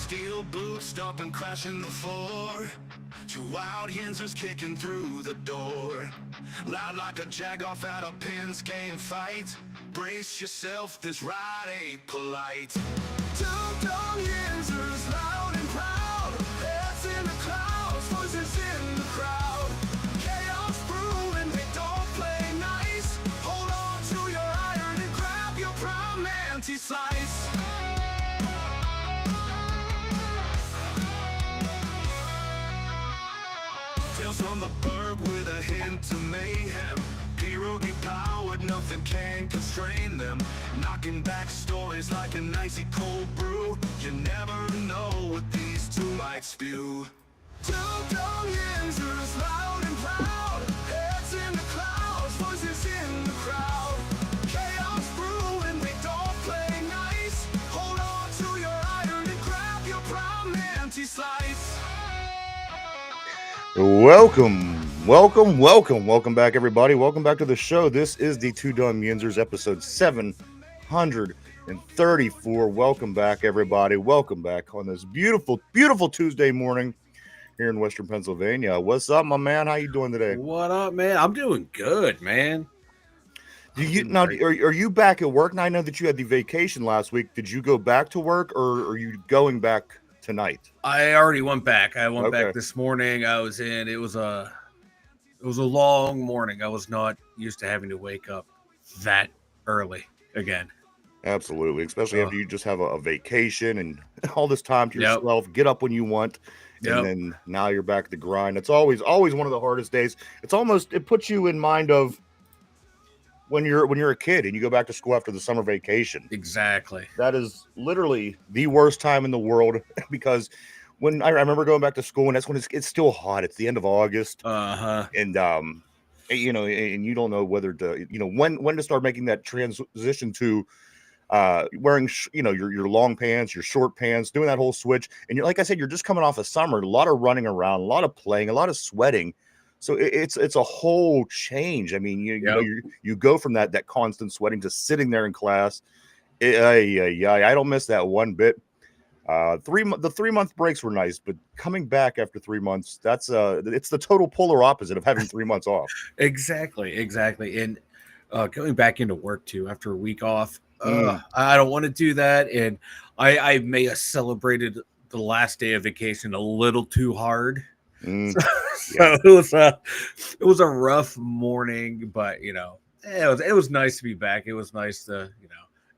Steel boots stomping, crashing the floor. Two wild Yinzers kicking through the door. Loud like a jag-off at a pins game fight. Brace yourself, this ride ain't polite. Two dumb Yinzers, loud and proud. Heads in the clouds, voices in the crowd. Chaos brewing, they don't play nice. Hold on to your iron and grab your prime anti-slice. Tales from the burb with a hint of mayhem. Pierogi powered, nothing can constrain them. Knocking back stories like an icy cold brew. You never know what these two might spew. Two dumb Yinzers, loud and proud. Heads in the clouds, voices in the crowd. Chaos brewing, they don't play nice. Hold on to your iron and grab your prime anti-slice. Welcome back, everybody. Welcome back to the show. This is the Two Dumb Yinzers, episode 734. Welcome back, everybody. Welcome back on this beautiful Tuesday morning here in Western Pennsylvania. What's up, my man? How you doing today? What up, man? I'm doing good, man. Are you back at work? Now, I know that you had the vacation last week. Did you go back to work, or are you going back tonight? I already went back. I went back this morning. I was in. It was a long morning. I was not used to having to wake up that early again. Absolutely, especially after you just have a vacation and all this time to yourself. Get up when you want, and then now you're back at the grind. It's always one of the hardest days. It puts you in mind of when you're a kid and you go back to school after the summer vacation. Exactly. That is literally the worst time in the world because when I remember going back to school, and that's when it's still hot. It's the end of August. And and you don't know whether to, when to start making that transition to wearing your long pants, your short pants, doing that whole switch. And like I said, you're just coming off of summer, a lot of running around, a lot of playing, a lot of sweating. So it's a whole change. I mean, you go from that constant sweating to sitting there in class. I don't miss that one bit. The 3-month breaks were nice, but coming back after 3 months, it's the total polar opposite of having 3 months off. Exactly. And going back into work too after a week off, I don't want to do that. And I may have celebrated the last day of vacation a little too hard. So it was a rough morning, but it was nice to be back. It was nice to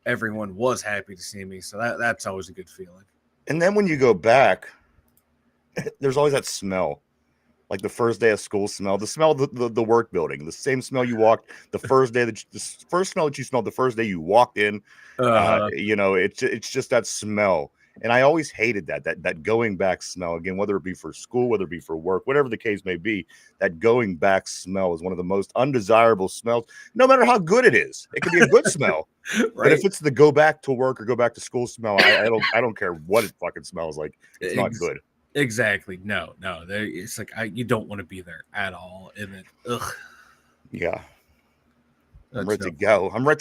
everyone was happy to see me, so that's always a good feeling. And then when you go back, there's always that smell, like the first day of school smell, the smell of the work building, the same smell you walked the first day, the first smell that you smelled the first day you walked in. It's just that smell. And I always hated that going back smell. Again, whether it be for school, whether it be for work, whatever the case may be, that going back smell is one of the most undesirable smells, no matter how good it is. It can be a good smell. Right. But if it's the go back to work or go back to school smell, I don't care what it fucking smells like. It's not good. Exactly. No. It's like you don't want to be there at all. And then, yeah. I'm ready to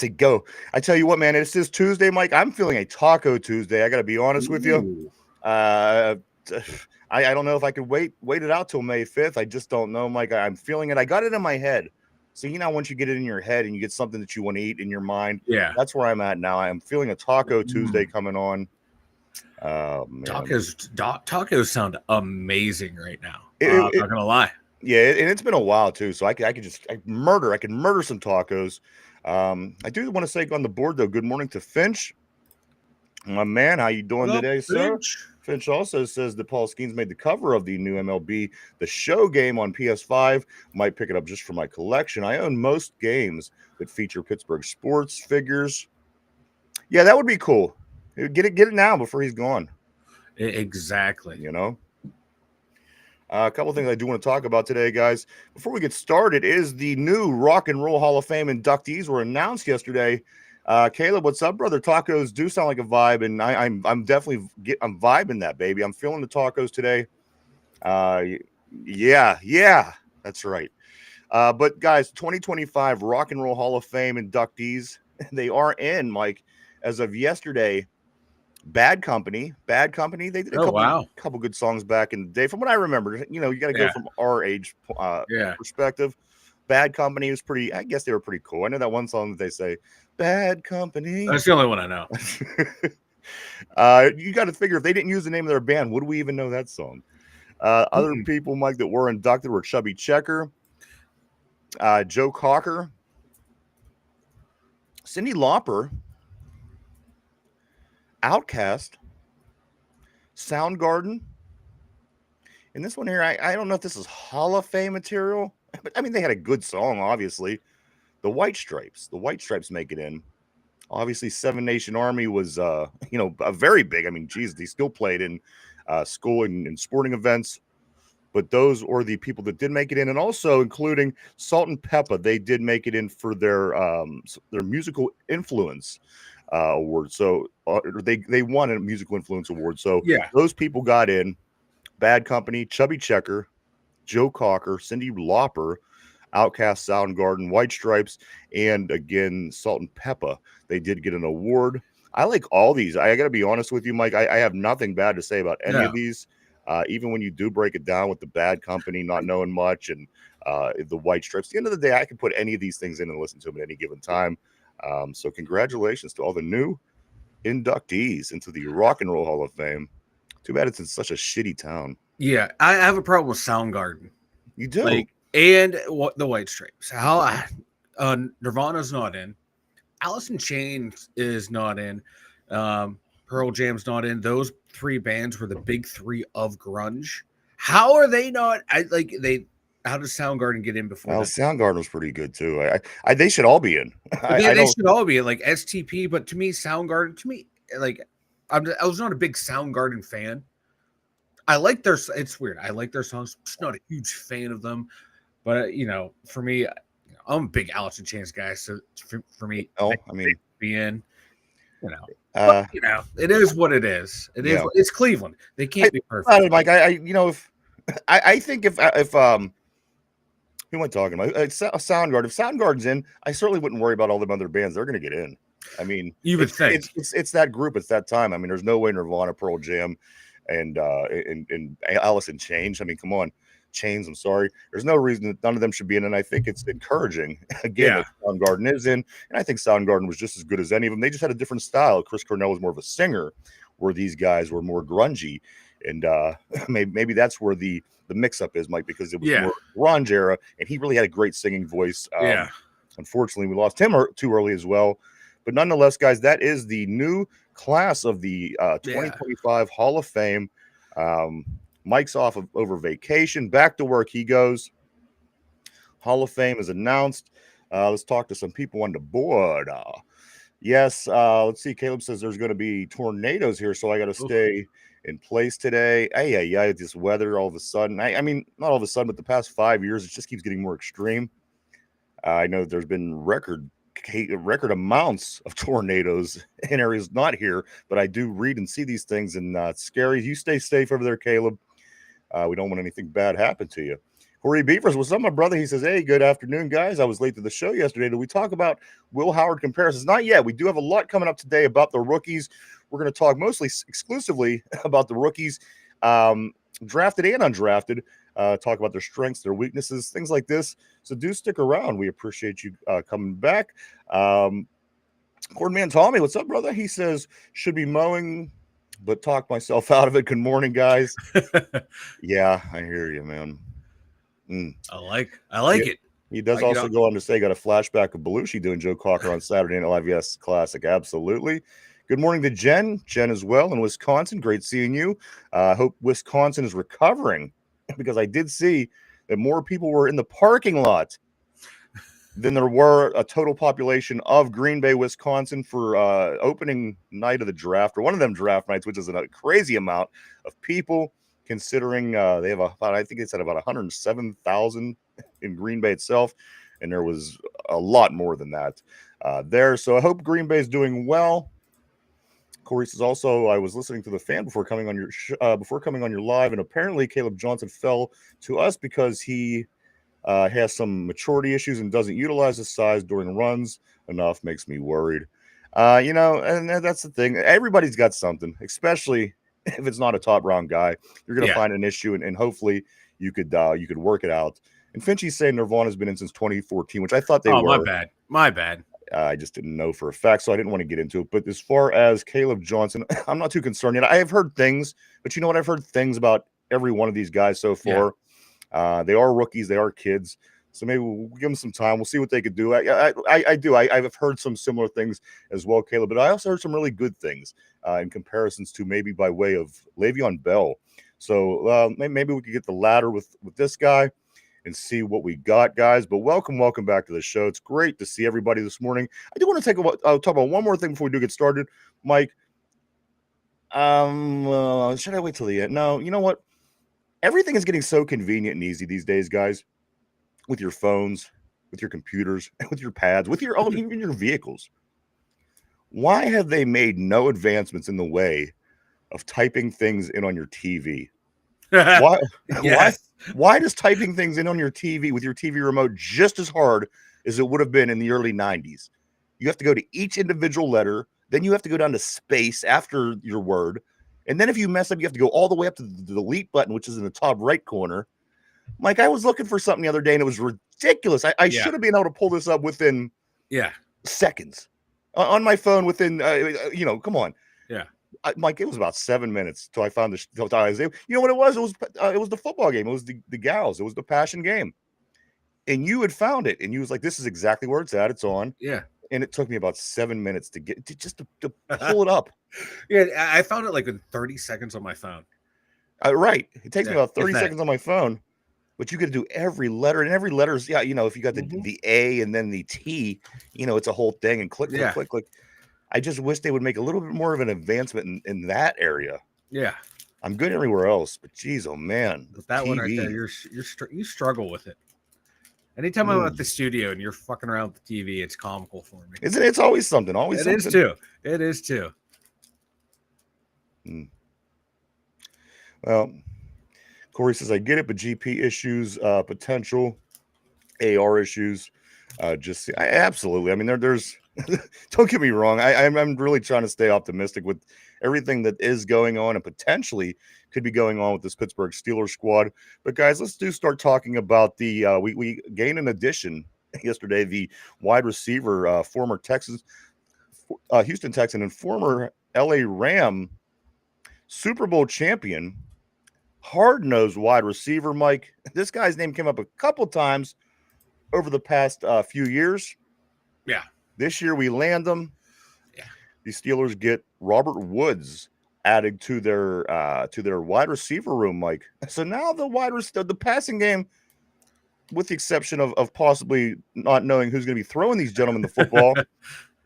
go. I tell you what, man, it's this Tuesday, Mike. I'm feeling a Taco Tuesday. I got to be honest with you. I don't know if I could wait it out till May 5th. I just don't know, Mike. I'm feeling it. I got it in my head. So, once you get it in your head and you get something that you want to eat in your mind, that's where I'm at now. I'm feeling a Taco Tuesday coming on. Man. Tacos sound amazing right now. I'm not gonna lie. Yeah, and it's been a while too, so I can murder some tacos. I do want to say on the board though, good morning to Finch. My man, how you doing today, sir? Finch also says that Paul Skeens made the cover of the new MLB The Show game on PS5. Might pick it up just for my collection. I own most games that feature Pittsburgh sports figures. Yeah, that would be cool. Get it now before he's gone. Exactly. A couple of things I do want to talk about today, guys. Before we get started, is the new Rock and Roll Hall of Fame inductees were announced yesterday. Caleb, what's up, brother? Tacos do sound like a vibe, and I'm definitely vibing that, baby. I'm feeling the tacos today. Yeah, that's right. But guys, 2025 Rock and Roll Hall of Fame inductees, they are in, Mike, as of yesterday. Bad Company. They did a Oh, wow. couple good songs back in the day. From what I remember, you know, you got to go from our age perspective. Bad Company was pretty. I guess they were pretty cool. I know that one song that they say, "Bad Company." That's the only one I know. You got to figure if they didn't use the name of their band, would we even know that song? Other people, Mike, that were inducted were Chubby Checker, Joe Cocker, Cyndi Lauper, Outkast, Soundgarden. And this one here, I don't know if this is Hall of Fame material, but I mean, they had a good song, obviously. The White Stripes. The White Stripes make it in. Obviously, Seven Nation Army was, you know, a very big. I mean, geez, they still played in school and sporting events. But those are the people that did make it in, and also including Salt and Peppa. They did make it in for their musical influence award. So they won a musical influence award. So those people got in. Bad Company, Chubby Checker, Joe Cocker, Cyndi Lauper, Outkast, Soundgarden, White Stripes, and again Salt and Peppa. They did get an award. I like all these. I got to be honest with you, Mike. I have nothing bad to say about any of these. Even when you do break it down with the Bad Company, not knowing much, and the White Stripes. At the end of the day, I can put any of these things in and listen to them at any given time. So congratulations to all the new inductees into the Rock and Roll Hall of Fame. Too bad it's in such a shitty town. Yeah, I have a problem with Soundgarden. You do? And the White Stripes. How Nirvana's not in. Alice in Chains is not in. Pearl Jam's not in. Those three bands were the big three of grunge. How are they not? How does Soundgarden get in before? Well, Soundgarden was pretty good too. They should all be in. They should all be in, like STP. But to me, Soundgarden. To me, like I was not a big Soundgarden fan. I like their. It's weird. I like their songs. I'm just not a huge fan of them. But you know, for me, I'm a big Alice in Chains guy. So for me, I mean, be in. You know, but, you know, it is what it is. It is. It's Cleveland. They can't be perfect. Mike, you know, I think if who am I talking about? Soundgarden. If Soundgarden's in, I certainly wouldn't worry about all them other bands. They're going to get in. I mean, you would think it's that group. It's that time. I mean, there's no way Nirvana, Pearl Jam, and Alice in Chains. I mean, come on. Chains, I'm sorry. There's no reason that none of them should be in, and I think it's encouraging. Again, that Soundgarden is in, and I think Soundgarden was just as good as any of them. They just had a different style. Chris Cornell was more of a singer, where these guys were more grungy, and maybe that's where the mix-up is, Mike, because it was more grunge era, and he really had a great singing voice. Unfortunately, we lost him too early as well. But nonetheless, guys, that is the new class of the 2025 Hall of Fame. Mike's off over vacation. Back to work he goes. Hall of Fame is announced. Let's talk to some people on the board. Yes, let's see. Caleb says there's going to be tornadoes here, so I got to stay in place today. Yeah, this weather all of a sudden. I mean, not all of a sudden, but the past 5 years, it just keeps getting more extreme. I know there's been record amounts of tornadoes in areas not here, but I do read and see these things, and it's scary. You stay safe over there, Caleb. We don't want anything bad happen to you. Corey Beavers, what's up, my brother? He says, hey, good afternoon, guys. I was late to the show yesterday. Did we talk about Will Howard comparisons? Not yet. We do have a lot coming up today about the rookies. We're going to talk mostly exclusively about the rookies, drafted and undrafted, talk about their strengths, their weaknesses, things like this. So do stick around. We appreciate you coming back. Cordman Tommy, what's up, brother? He says, should be mowing, but talk myself out of it. Good morning, guys. Yeah, I hear you, man. I like it. He does also go on to say, got a flashback of Belushi doing Joe Cocker on Saturday Night Live. Yes, classic. Absolutely. Good morning to Jen as well in Wisconsin. Great seeing you. I hope Wisconsin is recovering, because I did see that more people were in the parking lot than there were a total population of Green Bay, Wisconsin for opening night of the draft, or one of them draft nights, which is a crazy amount of people, considering they have I think they said about 107,000 in Green Bay itself, and there was a lot more than that there. So I hope Green Bay is doing well. Corey says also, I was listening to the fan before coming on your live, and apparently Caleb Johnson fell to us because he has some maturity issues and doesn't utilize his size during runs enough. Makes me worried. And that's the thing. Everybody's got something, especially if it's not a top round guy. You're going to find an issue, and hopefully you could work it out. And Finchie's saying Nirvana's been in since 2014, which I thought they were. My bad. I just didn't know for a fact, so I didn't want to get into it. But as far as Caleb Johnson, I'm not too concerned yet. I have heard things, but you know what? I've heard things about every one of these guys so far. Yeah. They are rookies. They are kids. So maybe we'll give them some time. We'll see what they could do. I've heard some similar things as well, Caleb, but I also heard some really good things in comparisons to maybe by way of Le'Veon Bell. So maybe we could get the ladder with this guy and see what we got, guys. But welcome back to the show. It's great to see everybody this morning. I do want to talk about one more thing before we do get started, Mike. Should I wait till the end? No, you know what? Everything is getting so convenient and easy these days, guys. With your phones, with your computers, with your pads, with even your vehicles. Why have they made no advancements in the way of typing things in on your TV? Why? Yes. Why does typing things in on your TV with your TV remote just as hard as it would have been in the early 90s? You have to go to each individual letter, then you have to go down to space after your word, and then if you mess up, you have to go all the way up to the delete button, which is in the top right corner. Mike, I was looking for something the other day, and it was ridiculous. I should have been able to pull this up within seconds on my phone. Within come on, Mike, it was about 7 minutes till I found the. You know what it was? It was the football game. It was the gals. It was the passion game, and you had found it, and you was like, "This is exactly where it's at. It's on." Yeah, and it took me about 7 minutes to get to pull it up. Yeah, I found it like in 30 seconds on my phone. Right, it takes me about 30 seconds on my phone. But you got to do every letter, and every letter is, if you got the A and then the T, it's a whole thing, and click. I just wish they would make a little bit more of an advancement in that area. Yeah. I'm good everywhere else, but geez, oh man. But that TV. One right there, you struggle with it. Anytime I'm at the studio and you're fucking around with the TV, it's comical for me. Isn't it? It's always something. Always something. It is too. Well, Corey says, I get it, but GP issues, potential AR issues, absolutely. I mean, there's don't get me wrong. I'm really trying to stay optimistic with everything that is going on and potentially could be going on with this Pittsburgh Steelers squad. But guys, let's start talking about the we gained an addition yesterday, the wide receiver, former Houston Texan and former LA Ram Super Bowl champion, hard-nosed wide receiver, Mike. This guy's name came up a couple times over the past few years. Yeah. This year we land them. Yeah. The Steelers get Robert Woods added to their wide receiver room, Mike. So now the passing game, with the exception of possibly not knowing who's going to be throwing these gentlemen the football,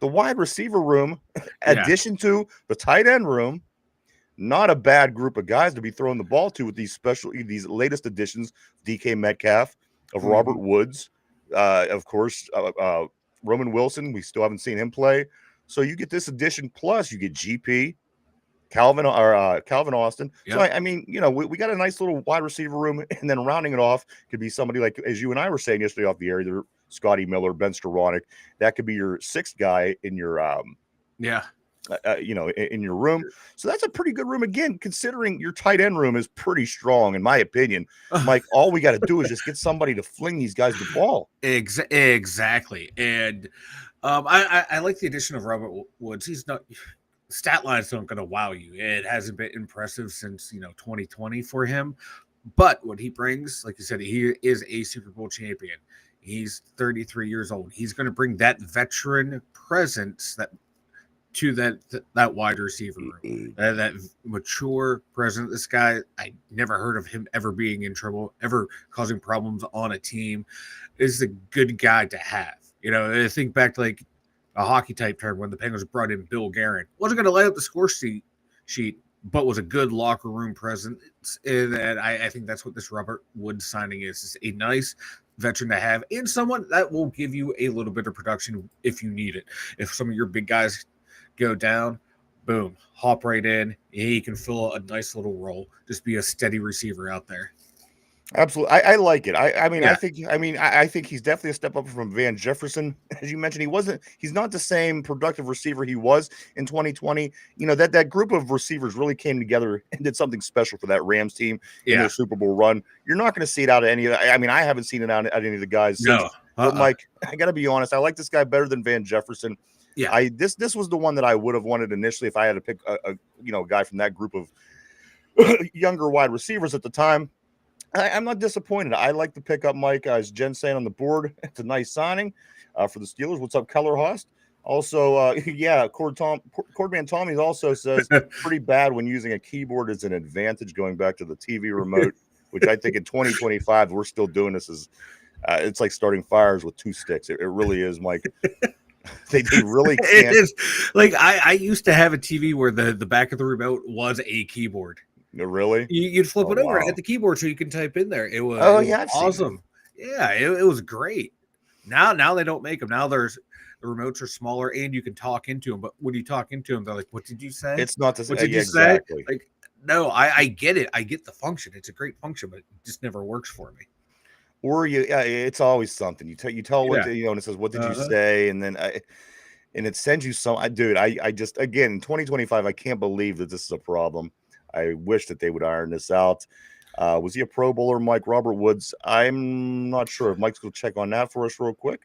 the wide receiver room, addition to the tight end room, not a bad group of guys to be throwing the ball to with these latest additions. DK Metcalf, of Robert Woods, of course, Roman Wilson. We still haven't seen him play. So you get this addition, plus you get GP, Calvin Austin. Yep. So I mean, we got a nice little wide receiver room, and then rounding it off could be somebody like, as you and I were saying yesterday off the air, either Scotty Miller, Ben Steronik. That could be your sixth guy in your in your room. So that's a pretty good room, again, considering your tight end room is pretty strong, in my opinion. Mike, all we got to do is just get somebody to fling these guys the ball. Exactly. And I like the addition of Robert Woods. He's not, stat lines aren't going to wow you. It hasn't been impressive since 2020 for him. But what he brings, like you said, he is a Super Bowl champion. He's 33 years old. He's going to bring that veteran presence to that wide receiver room, that mature presence. This guy, I never heard of him ever being in trouble, ever causing problems on a team. Is a good guy to have. I think back to like a hockey type term when the Penguins brought in Bill Guerin. Wasn't going to light up the score sheet, but was a good locker room presence. And I think that's what this Robert Woods signing is. It's a nice veteran to have, and someone that will give you a little bit of production if you need it. If some of your big guys go down, boom, hop right in. He can fill a nice little role. Just be a steady receiver out there. Absolutely. I like it. I mean, Yeah. I think he's definitely a step up from Van Jefferson. As you mentioned, he's not the same productive receiver he was in 2020. You know, that group of receivers really came together and did something special for that Rams team in their Super Bowl run. You're not going to see it out of any of I mean, I haven't seen it out of any of the guys since. No. But Mike, I got to be honest, I like this guy better than Van Jefferson. Yeah. This was the one that I would have wanted initially if I had to pick a guy from that group of younger wide receivers at the time. I'm not disappointed. I like the pickup, Mike. As Jen saying on the board, it's a nice signing for the Steelers. What's up, Keller Host? Also, yeah, Cordman Tommy also says pretty bad when using a keyboard as an advantage, going back to the TV remote, which I think in 2025 we're still doing this as it's like starting fires with two sticks. It really is, Mike. They really can't. It is like I used to have a TV where the back of the remote was a keyboard. Really? You'd flip it over and hit the keyboard so you can type in there. It was awesome. Yeah, it was great. Now they don't make them. Now the remotes are smaller and you can talk into them. But when you talk into them, they're like, "What did you say?" It's not the same. What did you say? Like, no, I get it. I get the function. It's a great function, but it just never works for me. Or it's always something. You tell what and it says, "What did you say?" And then and it sends you some. Dude, I just again in 2025, I can't believe that this is a problem. I wish that they would iron this out. Was he a Pro Bowler, Mike? Robert Woods? I'm not sure. If Mike's going to check on that for us real quick.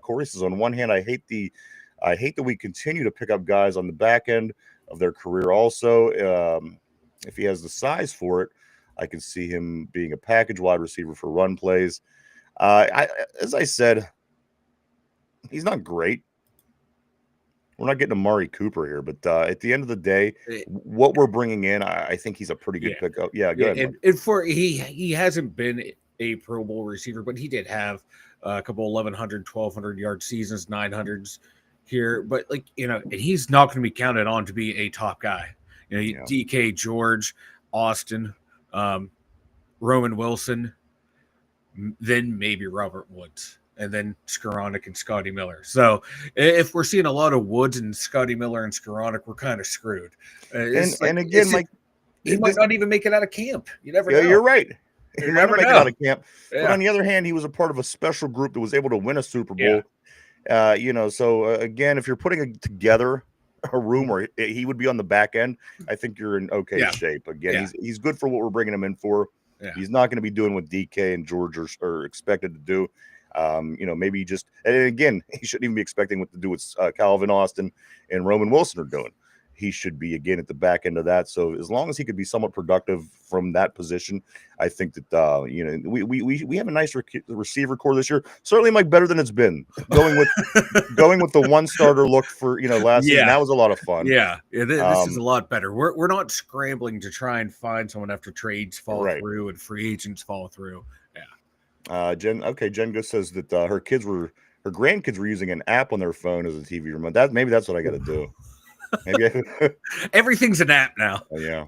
Corey says, on one hand, I hate that we continue to pick up guys on the back end of their career. Also, if he has the size for it, I can see him being a package wide receiver for run plays. As I said, he's not great. We're not getting Amari Cooper here, but at the end of the day, what we're bringing in, I think he's a pretty good pickup. Yeah, go ahead. And for he hasn't been a Pro Bowl receiver, but he did have a couple 1,100, 1,200 yard seasons, 900s here. But and he's not going to be counted on to be a top guy. DK, George, Austin, Roman Wilson, then maybe Robert Woods. And then Skoranek and Scotty Miller. So if we're seeing a lot of Woods and Scotty Miller and Skoranek, we're kind of screwed. And again, Mike, he might not even make it out of camp. You never know. You're right. You never make know. It out of camp. Yeah. But on the other hand, he was a part of a special group that was able to win a Super Bowl. Yeah. So again, if you're putting together a room where he would be on the back end, I think you're in okay shape. Again, he's good for what we're bringing him in for. Yeah. He's not going to be doing what DK and George are expected to do. Maybe and again, he shouldn't even be expecting what to do with Calvin Austin and Roman Wilson are doing. He should be again at the back end of that. So as long as he could be somewhat productive from that position, I think that we have a nice receiver core this year. Certainly, Mike, better than it's been. Going with the one starter look for last season, that was a lot of fun. Yeah, this is a lot better. We're not scrambling to try and find someone after trades fall through and free agents fall through. Jen Go says that her grandkids were using an app on their phone as a TV remote. Maybe that's what I got to do. Maybe everything's an app now. Yeah.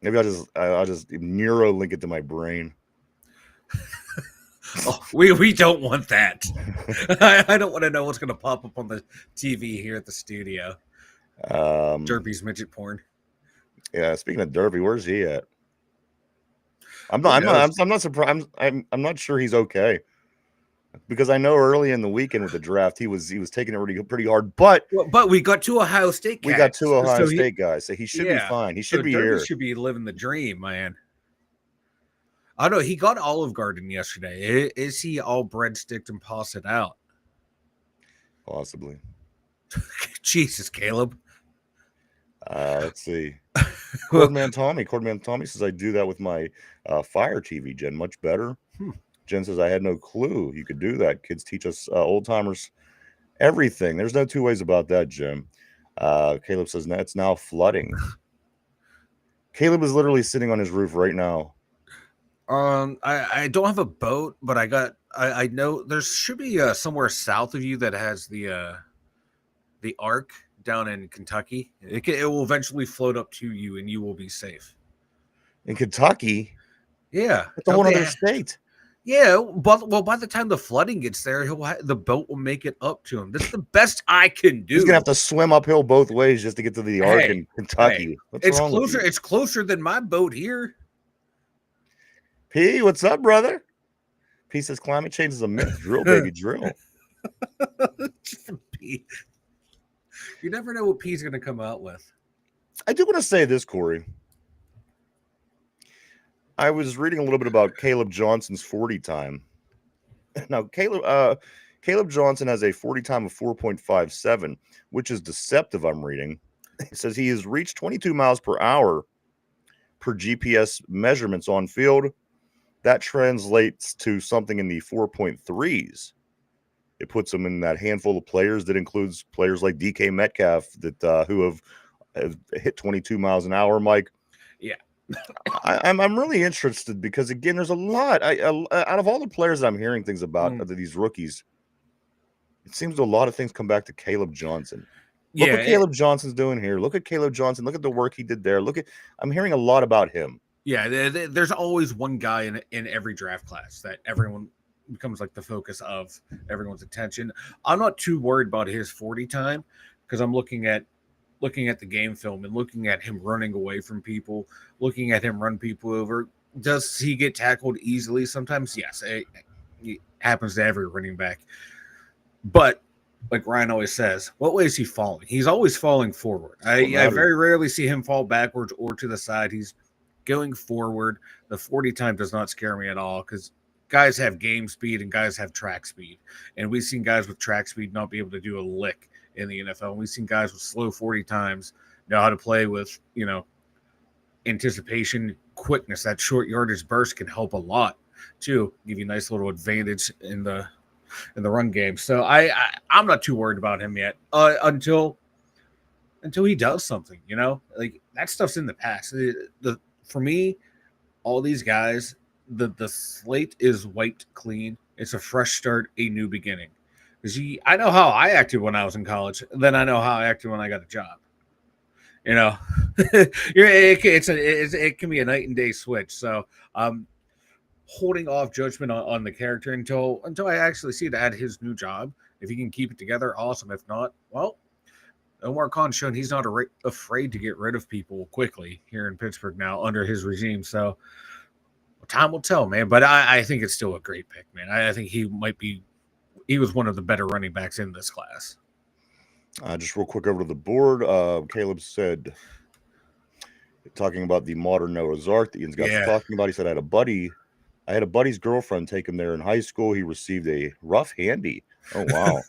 Maybe I'll just neuro link it to my brain. We don't want that. I don't want to know what's going to pop up on the TV here at the studio. Derpy's midget porn. Yeah. Speaking of Derpy, where's he at? I'm not surprised. I'm not sure he's okay, because I know early in the weekend with the draft he was taking it pretty hard. But we got two Ohio State guys. We got two Ohio State guys, so he should be fine. He should be here. He should be living the dream, man. I know he got Olive Garden yesterday. Is he all breadsticked and tossed it out? Possibly. Jesus, Caleb. Let's see. Cordman Tommy says I do that with my Fire TV, Jen. Much better. Jen says I had no clue you could do that. Kids teach us old timers everything. There's no two ways about that, Jim. Caleb says it's now flooding. Caleb is literally sitting on his roof right now. I don't have a boat, but I know there should be somewhere south of you that has the Ark down in Kentucky. It will eventually float up to you, and you will be safe. In Kentucky? Yeah, it's a whole other state. Yeah, but by the time the flooding gets there, the boat will make it up to him. This is the best I can do. He's gonna have to swim uphill both ways just to get to the Ark in Kentucky. It's closer. It's closer than my boat here. P, what's up, brother? P says climate change is a myth. Drill, baby, drill. P. You never know what P's going to come out with. I do want to say this, Corey. I was reading a little bit about Caleb Johnson's 40 time. Now, Caleb Johnson has a 40 time of 4.57, which is deceptive, I'm reading. It says he has reached 22 miles per hour per GPS measurements on field. That translates to something in the 4.3s. It puts him in that handful of players that includes players like DK Metcalf that who have hit 22 miles an hour, Mike. Yeah. I'm really interested because, again, there's a lot. Out of all the players that I'm hearing things about, these rookies, it seems a lot of things come back to Caleb Johnson. Look what Caleb Johnson's doing here. Look at Caleb Johnson. Look at the work he did there. I'm hearing a lot about him. Yeah, there's always one guy in every draft class that everyone becomes like the focus of everyone's attention. I'm not too worried about his 40 time because I'm looking at the game film and looking at him running away from people, looking at him run people over. Does he get tackled easily? Sometimes, yes. It happens to every running back. But like Ryan always says, what way is he falling? He's always falling forward. I very rarely see him fall backwards or to the side. He's going forward. The 40 time does not scare me at all because guys have game speed and guys have track speed. And we've seen guys with track speed not be able to do a lick in the NFL. And we've seen guys with slow 40 times know how to play with, anticipation, quickness. That short yardage burst can help a lot too. Give you a nice little advantage in the run game. So I'm not too worried about him yet until he does something, like that stuff's in the past. For me, all these guys, the slate is wiped clean. It's a fresh start, a new beginning. Because I know how I acted when I was in college, then I know how I acted when I got a job. It can be a night and day switch. So holding off judgment on the character until I actually see it at his new job. If he can keep it together, awesome. If not, well, Omar Khan's shown he's not afraid to get rid of people quickly here in Pittsburgh now under his regime. So time will tell, man. But I think it's still a great pick, man. I think he was one of the better running backs in this class. Just real quick over to the board. Caleb said, talking about the modern Noah's Ark that Ian's got talking about, he said, I had a buddy's girlfriend take him there in high school. He received a rough handy. Oh, wow.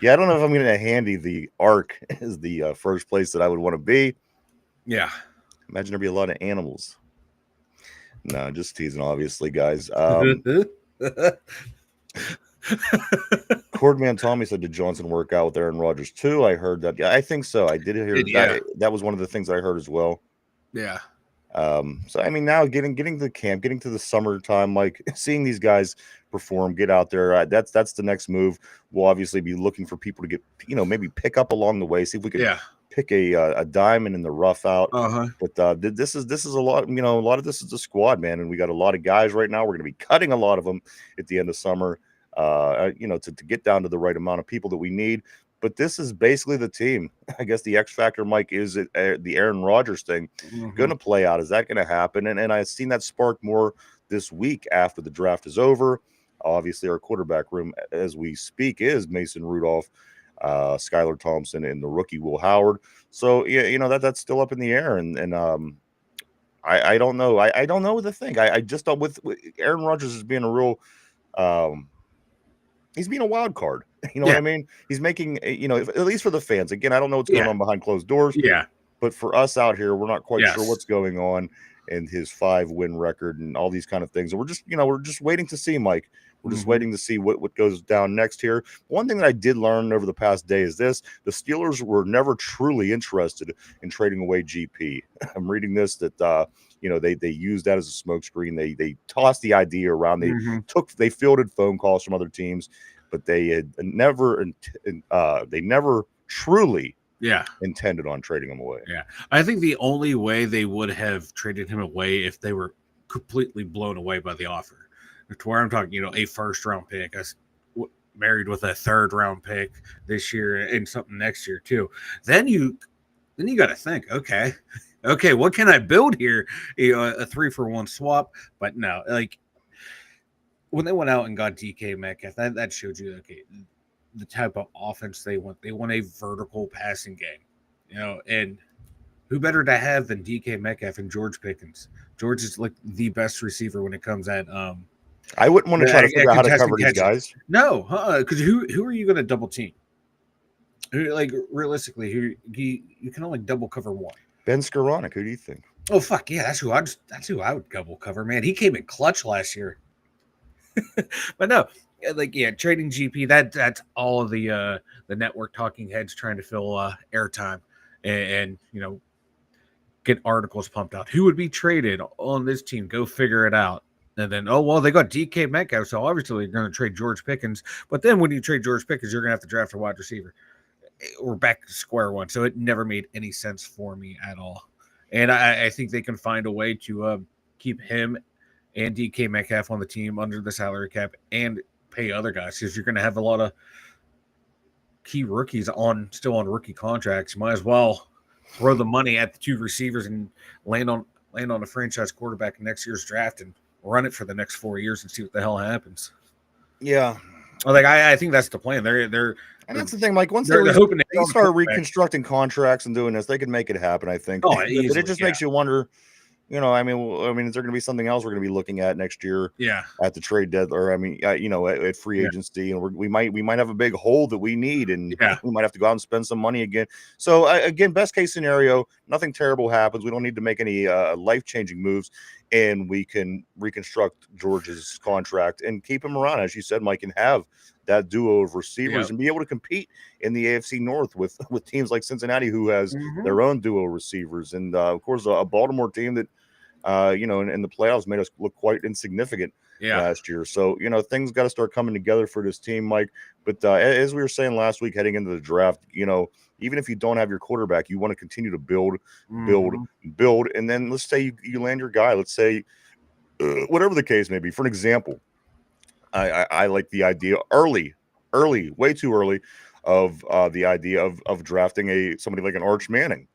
Yeah, I don't know if I'm going to handy. The Ark is the first place that I would want to be. Yeah. Imagine there'd be a lot of animals. No, just teasing, obviously, guys. Cordman Tommy said, did Johnson work out with Aaron Rodgers too? I heard that. Yeah, I think so. I did hear that. That was one of the things I heard as well. Yeah. So I mean, now getting to camp, getting to the summertime, like seeing these guys perform, get out there. That's the next move. We'll obviously be looking for people to get, maybe pick up along the way. See if we can pick a diamond in the rough out. But this is a lot. A lot of this is the squad, man, and we got a lot of guys right now. We're going to be cutting a lot of them at the end of summer. To get down to the right amount of people that we need. But this is basically the team. I guess the X factor, Mike, is it the Aaron Rodgers thing going to play out? Is that going to happen? And I've seen that spark more this week after the draft is over. Obviously, our quarterback room as we speak is Mason Rudolph, Skylar Thompson, and the rookie Will Howard. So that's still up in the air. And I don't know. I don't know what to think. I just don't with Aaron Rodgers as being a real. He's being a wild card. You know what I mean? He's making, at least for the fans. Again, I don't know what's going on behind closed doors. Yeah. But for us out here, we're not quite sure what's going on and his 5-win record and all these kind of things. And we're just waiting to see, Mike. We're just waiting to see what goes down next here. One thing that I did learn over the past day is this: the Steelers were never truly interested in trading away GP. I'm reading this that they used that as a smokescreen. They tossed the idea around. They fielded phone calls from other teams, but they had never truly intended on trading him away. Yeah, I think the only way they would have traded him away if they were completely blown away by the offer. To where I'm talking, a first-round pick, married with a third-round pick this year and something next year too. Then you got to think, okay, okay, what can I build here? A 3-for-1 swap, but no, like when they went out and got DK Metcalf, that showed you okay the type of offense they want. They want a vertical passing game, and who better to have than DK Metcalf and George Pickens? George is like the best receiver when it comes at I wouldn't want to try to figure out how to cover these guys. No, because who are you going to double team? Like realistically, you can only double cover one. Ben Skoranek, who do you think? Oh fuck yeah, that's who I would double cover, man. He came in clutch last year. But no, like trading GP, that's all of the network talking heads trying to fill airtime and get articles pumped out. Who would be traded on this team? Go figure it out. And then, they got DK Metcalf, so obviously you're going to trade George Pickens. But then when you trade George Pickens, you're going to have to draft a wide receiver. We're back to square one. So it never made any sense for me at all. And I think they can find a way to keep him and DK Metcalf on the team under the salary cap and pay other guys, because you're going to have a lot of key rookies still on rookie contracts. You might as well throw the money at the two receivers and land on a franchise quarterback in next year's draft and run it for the next 4 years and see what the hell happens. Yeah. I think that's the plan. And that's the thing, Mike. Once they start reconstructing contracts and doing this, they can make it happen, I think. Oh, but it just makes you wonder, is there going to be something else we're going to be looking at next year? Yeah. At the trade deadline, or at free agency, and we might have a big hole that we need, and we might have to go out and spend some money again. So again, best case scenario, nothing terrible happens. We don't need to make any life-changing moves, and we can reconstruct George's contract and keep him around, as you said, Mike, and have that duo of receivers and be able to compete in the AFC North with teams like Cincinnati, who has their own duo receivers, and of course a Baltimore team that in the playoffs made us look quite insignificant last year. So things got to start coming together for this team, Mike. But as we were saying last week, heading into the draft, even if you don't have your quarterback, you want to continue to build, and then let's say you land your guy. Let's say whatever the case may be. For an example, I like the idea early, way too early, of the idea of drafting somebody like an Arch Manning.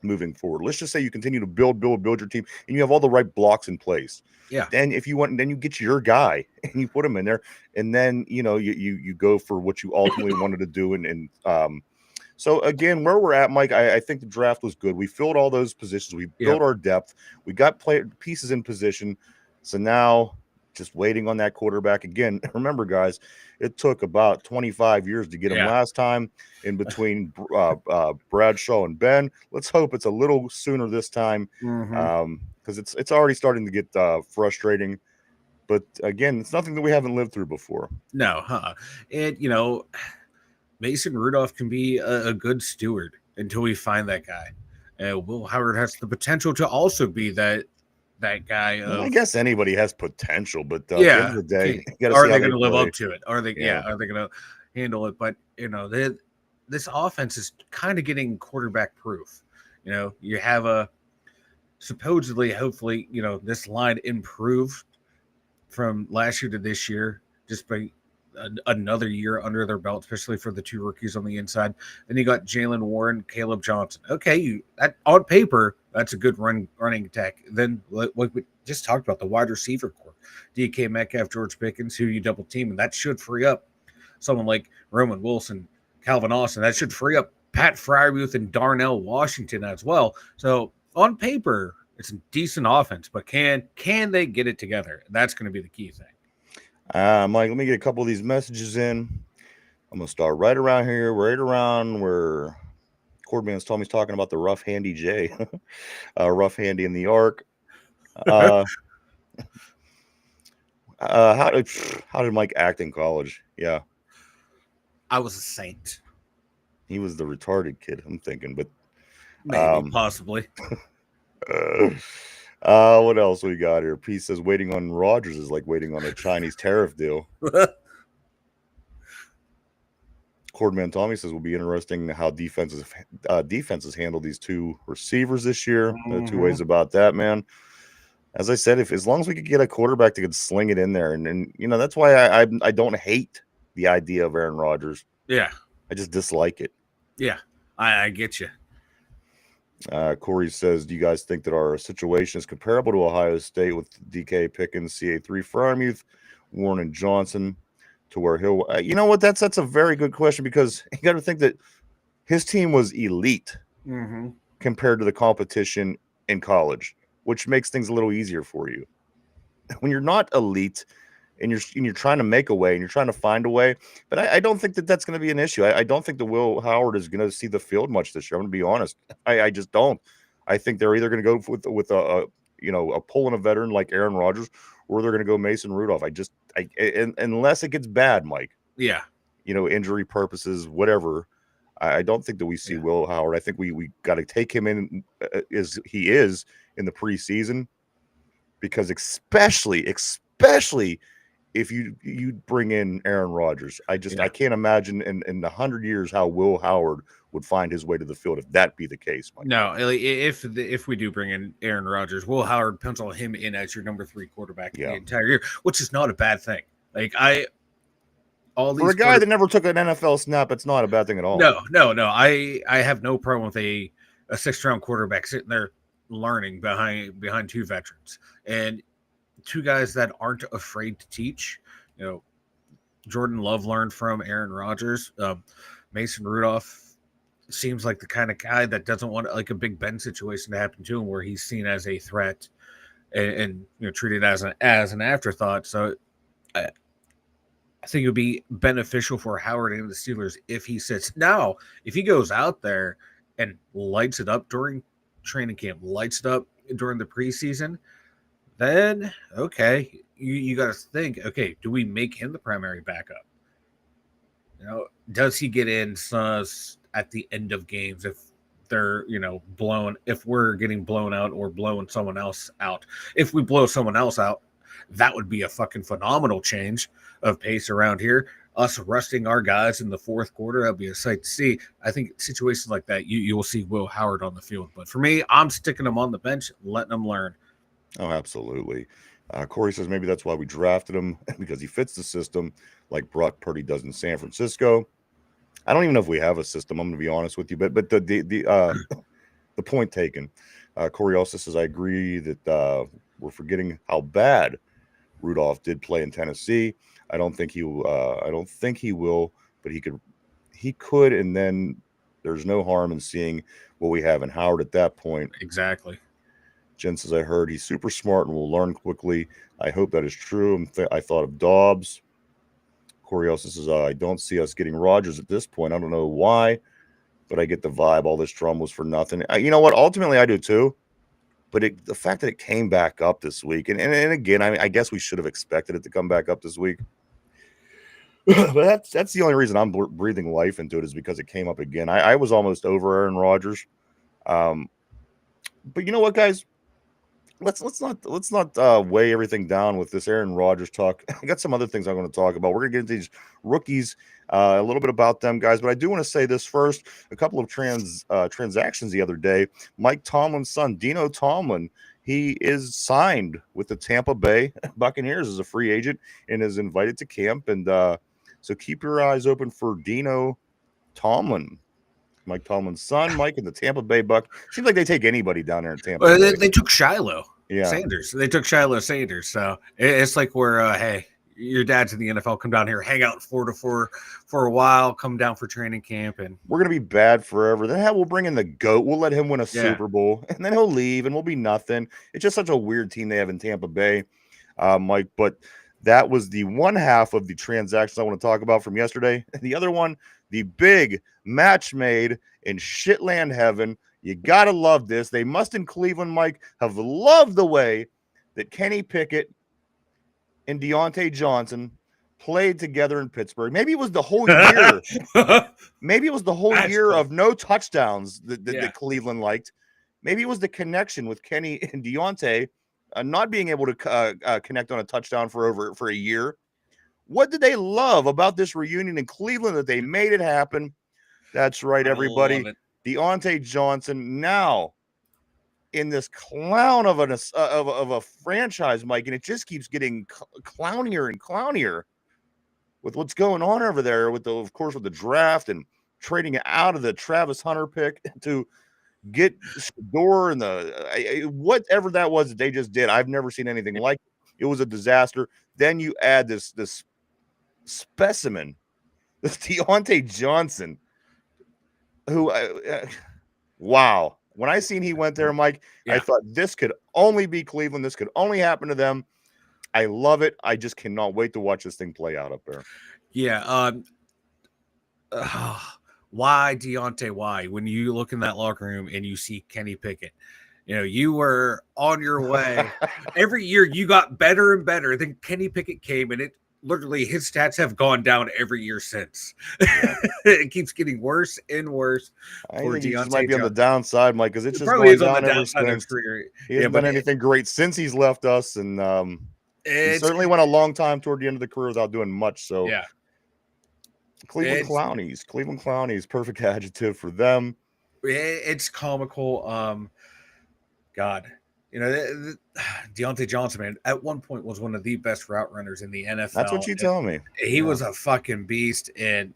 Moving forward, let's just say you continue to build your team, and you have all the right blocks in place. Yeah. Then if you want, then you get your guy and you put him in there, and then you go for what you ultimately wanted to do. And so again, where we're at, Mike, I think the draft was good. We filled all those positions. We built our depth. We got pieces in position. So now, just waiting on that quarterback again. Remember, guys, it took about 25 years to get him last time in between Bradshaw and Ben. Let's hope it's a little sooner this time, because it's already starting to get frustrating. But again, it's nothing that we haven't lived through before. No, and Mason Rudolph can be a good steward until we find that guy. Will Howard has the potential to also be that guy. I guess anybody has potential, but at the end of the day, are they going to live up to it? Are they going to handle it? But this offense is kind of getting quarterback proof. You have a supposedly, hopefully, this line improved from last year to this year, just by another year under their belt, especially for the two rookies on the inside. Then you got Jalen Warren, Caleb Johnson. Okay, on paper, that's a good running attack. Then what we just talked about, the wide receiver core, DK Metcalf, George Pickens, who you double team, and that should free up someone like Roman Wilson, Calvin Austin. That should free up Pat Fryermuth and Darnell Washington as well. So on paper, it's a decent offense, but can they get it together? That's going to be the key thing. Mike, let me get a couple of these messages in. I'm going to start right around here, right around where Cordman's told me he's talking about the rough handy J. Rough handy in the arc. How did Mike act in college? Yeah. I was a saint. He was the retarded kid, I'm thinking, but maybe, possibly. What else we got here? P says waiting on Rodgers is like waiting on a Chinese tariff deal. Cordman Tommy says will be interesting how defenses handle these two receivers this year. Two ways about that, man. As I said, as long as we could get a quarterback that could sling it in there, and that's why I don't hate the idea of Aaron Rodgers. Yeah, I just dislike it. Yeah, I get you. Corey says, do you guys think that our situation is comparable to Ohio State with DK Pickens, CA3 Frymuth, Warren and Johnson, to where he'll, you know what? That's a very good question, because you got to think that his team was elite compared to the competition in college, which makes things a little easier for you. When you're not elite and you're trying to make a way and you're trying to find a way, but I don't think that that's going to be an issue. I don't think that Will Howard is going to see the field much this year. I'm going to be honest. I just don't. I think they're either going to go with a pull and a veteran like Aaron Rodgers, or they're going to go Mason Rudolph. Unless it gets bad, Mike. Yeah. Injury purposes, whatever. I don't think that we see Will Howard. I think we got to take him in as he is in the preseason, because especially if you bring in Aaron Rodgers, I can't imagine in 100 years how Will Howard would find his way to the field if that be the case, Mike. No, if we do bring in Aaron Rodgers, Will Howard pencil him in as your number 3 quarterback the entire year, which is not a bad thing. For a guy that never took an NFL snap, it's not a bad thing at all. No. I have no problem with a 6th-round quarterback sitting there learning behind 2 veterans and 2 guys that aren't afraid to teach. Jordan Love learned from Aaron Rodgers. Mason Rudolph seems like the kind of guy that doesn't want a Big Ben situation to happen to him, where he's seen as a threat and treated as an afterthought. So I think it would be beneficial for Howard and the Steelers if he sits. Now, if he goes out there and lights it up during training camp, lights it up during the preseason, then okay, you got to think, okay, do we make him the primary backup? Does he get in at the end of games if they're if we're getting blown out or blowing someone else out? If we blow someone else out, that would be a fucking phenomenal change of pace around here. Us resting our guys in the 4th quarter, that'd be a sight to see. I think situations like that, you will see Will Howard on the field. But for me, I'm sticking him on the bench, letting him learn. Oh, absolutely. Corey says maybe that's why we drafted him, because he fits the system like Brock Purdy does in San Francisco. I don't even know if we have a system, I'm going to be honest with you, but the point taken. Corey also says, I agree that we're forgetting how bad Rudolph did play in Tennessee. I don't think he will, but he could, and then there's no harm in seeing what we have in Howard at that point. Exactly. Jen says, I heard he's super smart and will learn quickly. I hope that is true. I thought of Dobbs. Corey also says, I don't see us getting Rodgers at this point. I don't know why, but I get the vibe. All this drum was for nothing. You know what? Ultimately, I do too. But the fact that it came back up this week, and again, I guess we should have expected it to come back up this week. But that's the only reason I'm breathing life into it, is because it came up again. I was almost over Aaron Rodgers. But you know what, guys? Let's not weigh everything down with this Aaron Rodgers talk. I got some other things I'm going to talk about. We're going to get into these rookies, a little bit about them, guys. But I do want to say this first. A couple of transactions the other day. Mike Tomlin's son, Dino Tomlin, he is signed with the Tampa Bay Buccaneers as a free agent and is invited to camp. And so keep your eyes open for Dino Tomlin. Mike Tomlin's son, Mike, and the Tampa Bay Buck. Seems like they take anybody down there in Tampa Bay. They took Shiloh Sanders. They took Shiloh Sanders. So it's like we're, hey, your dad's in the NFL. Come down here, hang out in Florida for a while. Come down for training camp, and we're gonna be bad forever. Then we'll bring in the GOAT. We'll let him win a Super Bowl, and then he'll leave, and we'll be nothing. It's just such a weird team they have in Tampa Bay, Mike. But that was the one half of the transactions I want to talk about from yesterday. The other one, the big match made in shitland heaven. You got to love this. They must in Cleveland, Mike, have loved the way that Kenny Pickett and Deontay Johnson played together in Pittsburgh. Maybe it was the whole year. Maybe it was the whole year of no touchdowns that Cleveland liked. Maybe it was the connection with Kenny and Deontay not being able to connect on a touchdown for a year. What did they love about this reunion in Cleveland that they made it happen? That's right, everybody. Deontay Johnson now in this clown of a franchise, Mike, and it just keeps getting clownier and clownier with what's going on over there with the draft and trading out of the Travis Hunter pick to get Shador and whatever that was that they just did. I've never seen anything like it. It was a disaster. Then you add this specimen, this Deontay Johnson, who wow. When I seen he went there, Mike, I thought this could only be Cleveland. This could only happen to them. I love it. I just cannot wait to watch this thing play out up there. Yeah. Why Deontay? Why? When you look in that locker room and you see Kenny Pickett, you were on your way. Every year you got better and better. Then Kenny Pickett came, and it literally his stats have gone down every year since. It keeps getting worse and worse. I think he just might be on the downside, Mike, because it's just probably going is on the down ever downside of his since. career. He hasn't done anything great since he's left us, and he certainly went a long time toward the end of the career without doing much. So yeah. Cleveland Clownies, perfect adjective for them. It's comical. God, Deontay Johnson, man, at one point was one of the best route runners in the NFL. That's what you tell me. He was a fucking beast, and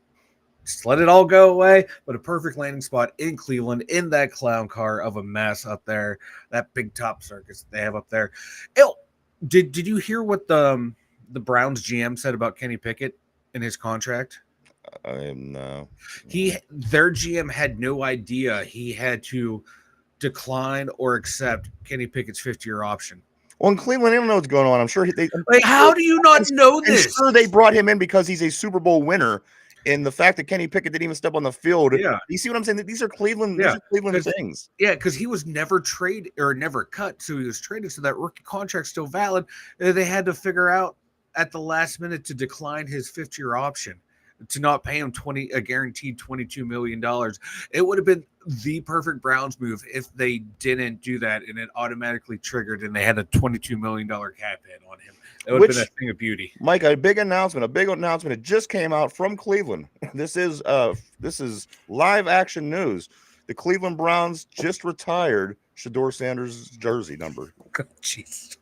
just let it all go away. But a perfect landing spot in Cleveland, in that clown car of a mess up there, that big top circus they have up there. Did you hear what the Browns GM said about Kenny Pickett in his contract? No. Their GM had no idea he had to decline or accept Kenny Pickett's 5-year option. Well, in Cleveland, they don't know what's going on. I'm sure how do you not know this? I'm sure they brought him in because he's a Super Bowl winner. And the fact that Kenny Pickett didn't even step on the field, you see what I'm saying? These are Cleveland, things. Yeah, because he was never traded or never cut, so he was traded, so that rookie contract's still valid. They had to figure out at the last minute to decline his 5-year option, to not pay him a guaranteed $22 million. It would have been the perfect Browns move if they didn't do that, and it automatically triggered, and they had a $22 million cap hit on him. It would have been a thing of beauty. Mike, a big announcement. It just came out from Cleveland. This is live action news. The Cleveland Browns just retired Shador Sanders' jersey number. Jeez.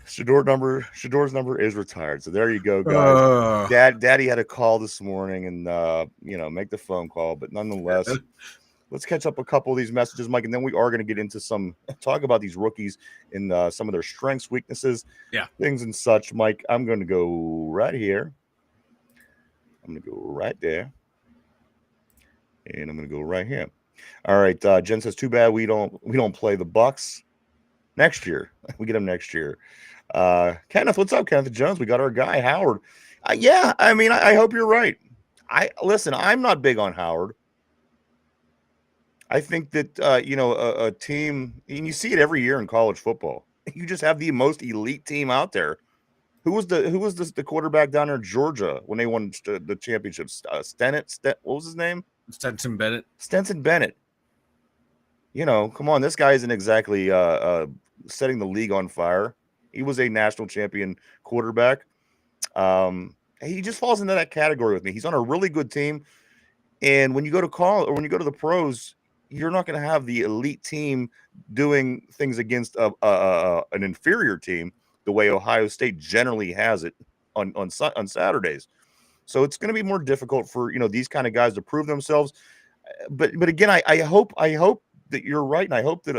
Shador's number is retired. So there you go, guys. Daddy had a call this morning and make the phone call, but nonetheless, let's catch up a couple of these messages, Mike, and then we are going to get into talk about these rookies and some of their strengths, weaknesses, things and such. Mike, I'm going to go right here. I'm going to go right there. And I'm going to go right here. All right. Jen says, too bad we don't play the Bucks next year. We get them next year. Kenneth, what's up, Kenneth Jones? We got our guy Howard. I hope you're right. I'm not big on Howard. I think that a team, and you see it every year in college football. You just have the most elite team out there. Who was the quarterback down there in Georgia when they won the championships? What was his name? Stetson Bennett. Come on, this guy isn't exactly setting the league on fire. He was a national champion quarterback. He just falls into that category with me. He's on a really good team, and when you go to college or when you go to the pros, you're not going to have the elite team doing things against an inferior team the way Ohio State generally has it on Saturdays. So it's going to be more difficult for these kind of guys to prove themselves. But again, I hope that you're right, and I hope that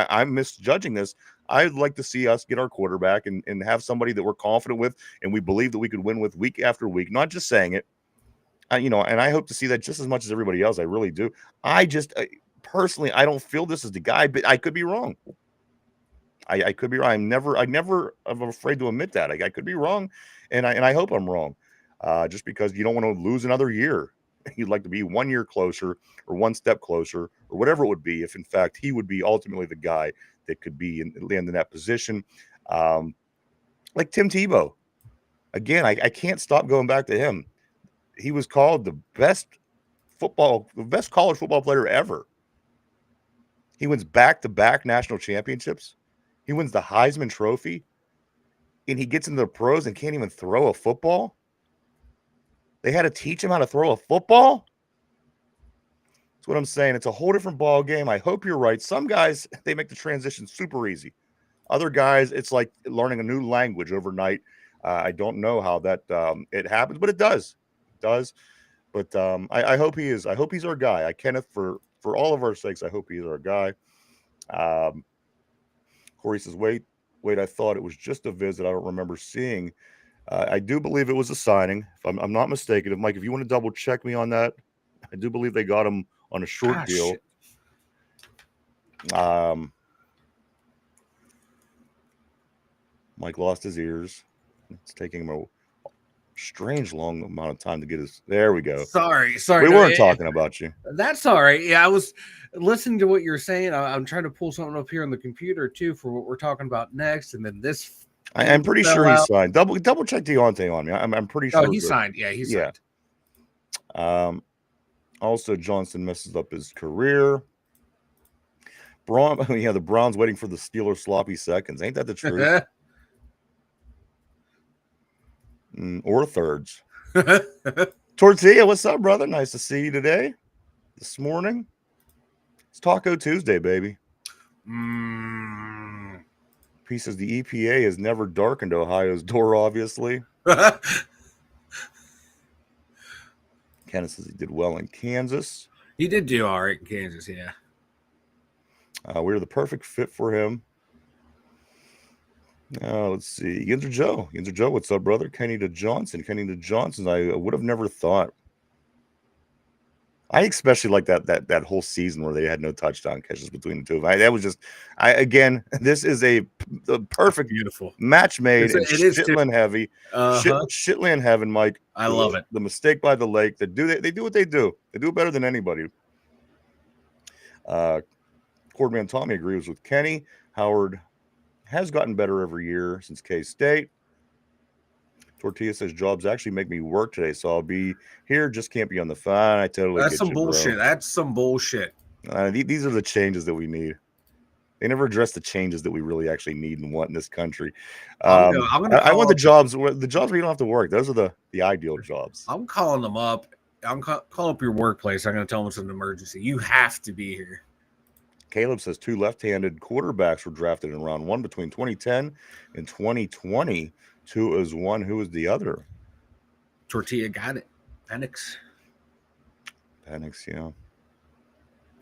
I'm misjudging this. I'd like to see us get our quarterback and have somebody that we're confident with and we believe that we could win with week after week. Not just saying it, and I hope to see that just as much as everybody else. I really do. Personally, I don't feel this is the guy, but I could be wrong. I could be wrong. I'm afraid to admit that. I could be wrong, and I hope I'm wrong. Just because you don't want to lose another year. You'd like to be 1 year closer or one step closer or whatever it would be if, in fact, he would be ultimately the guy that could land in that position. Like Tim Tebow. Again, I can't stop going back to him. He was called the best college football player ever. He wins back-to-back national championships. He wins the Heisman Trophy. And he gets into the pros and can't even throw a football. They had to teach him how to throw a football. That's what I'm saying. It's a whole different ball game. I hope you're right. Some guys, they make the transition super easy. Other guys, it's like learning a new language overnight. I don't know how that it happens, but it does. It does. But I hope he is. I hope he's our guy. Kenneth, for all of our sakes, I hope he is our guy. Corey says, wait, I thought it was just a visit. I don't remember seeing. I do believe it was a signing. If I'm not mistaken. If Mike, if you want to double check me on that, I do believe they got him on a short deal. Shit. Mike lost his ears. It's taking him a strange long amount of time to get his. There we go. Sorry. We weren't talking about you. That's all right. Yeah, I was listening to what you're saying. I'm trying to pull something up here on the computer too for what we're talking about next, and then this. I'm pretty sure he signed. Double check Deontay on me. I'm pretty sure. Oh, he signed. Yeah, he signed. Also, Johnson messes up his career. The Browns waiting for the Steelers sloppy seconds. Ain't that the truth? Or thirds. Tortilla, what's up, brother? Nice to see you today. This morning. It's Taco Tuesday, baby. He says the EPA has never darkened Ohio's door, obviously. Kenneth says he did well in Kansas. He did do all right in Kansas, yeah. We're the perfect fit for him. Let's see. Yinzer Joe, what's up, brother? Kenny to Johnson, I would have never thought. I especially like that whole season where they had no touchdown catches between the two of them. That was just, again, this is a perfect, beautiful match made. It is Shitland heavy, Shitland heaven, Mike. I love it. The mistake by the lake. They do what they do. They do it better than anybody. Cordman Tommy agrees with Kenny. Howard has gotten better every year since K-State. Tortilla says jobs actually make me work today, so I'll be here. Just can't be on the phone. I totally That's get some you, bullshit. Bro. That's some bullshit. These are the changes that we need. They never address the changes that we really actually need and want in this country. I want the jobs where you don't have to work. Those are the ideal jobs. I'm calling them up. I'm calling up your workplace. I'm going to tell them it's an emergency. You have to be here. Caleb says 2 left-handed quarterbacks were drafted in round 1 between 2010 and 2020. 2 is one. Who is the other? Tortilla got it. Penix, yeah.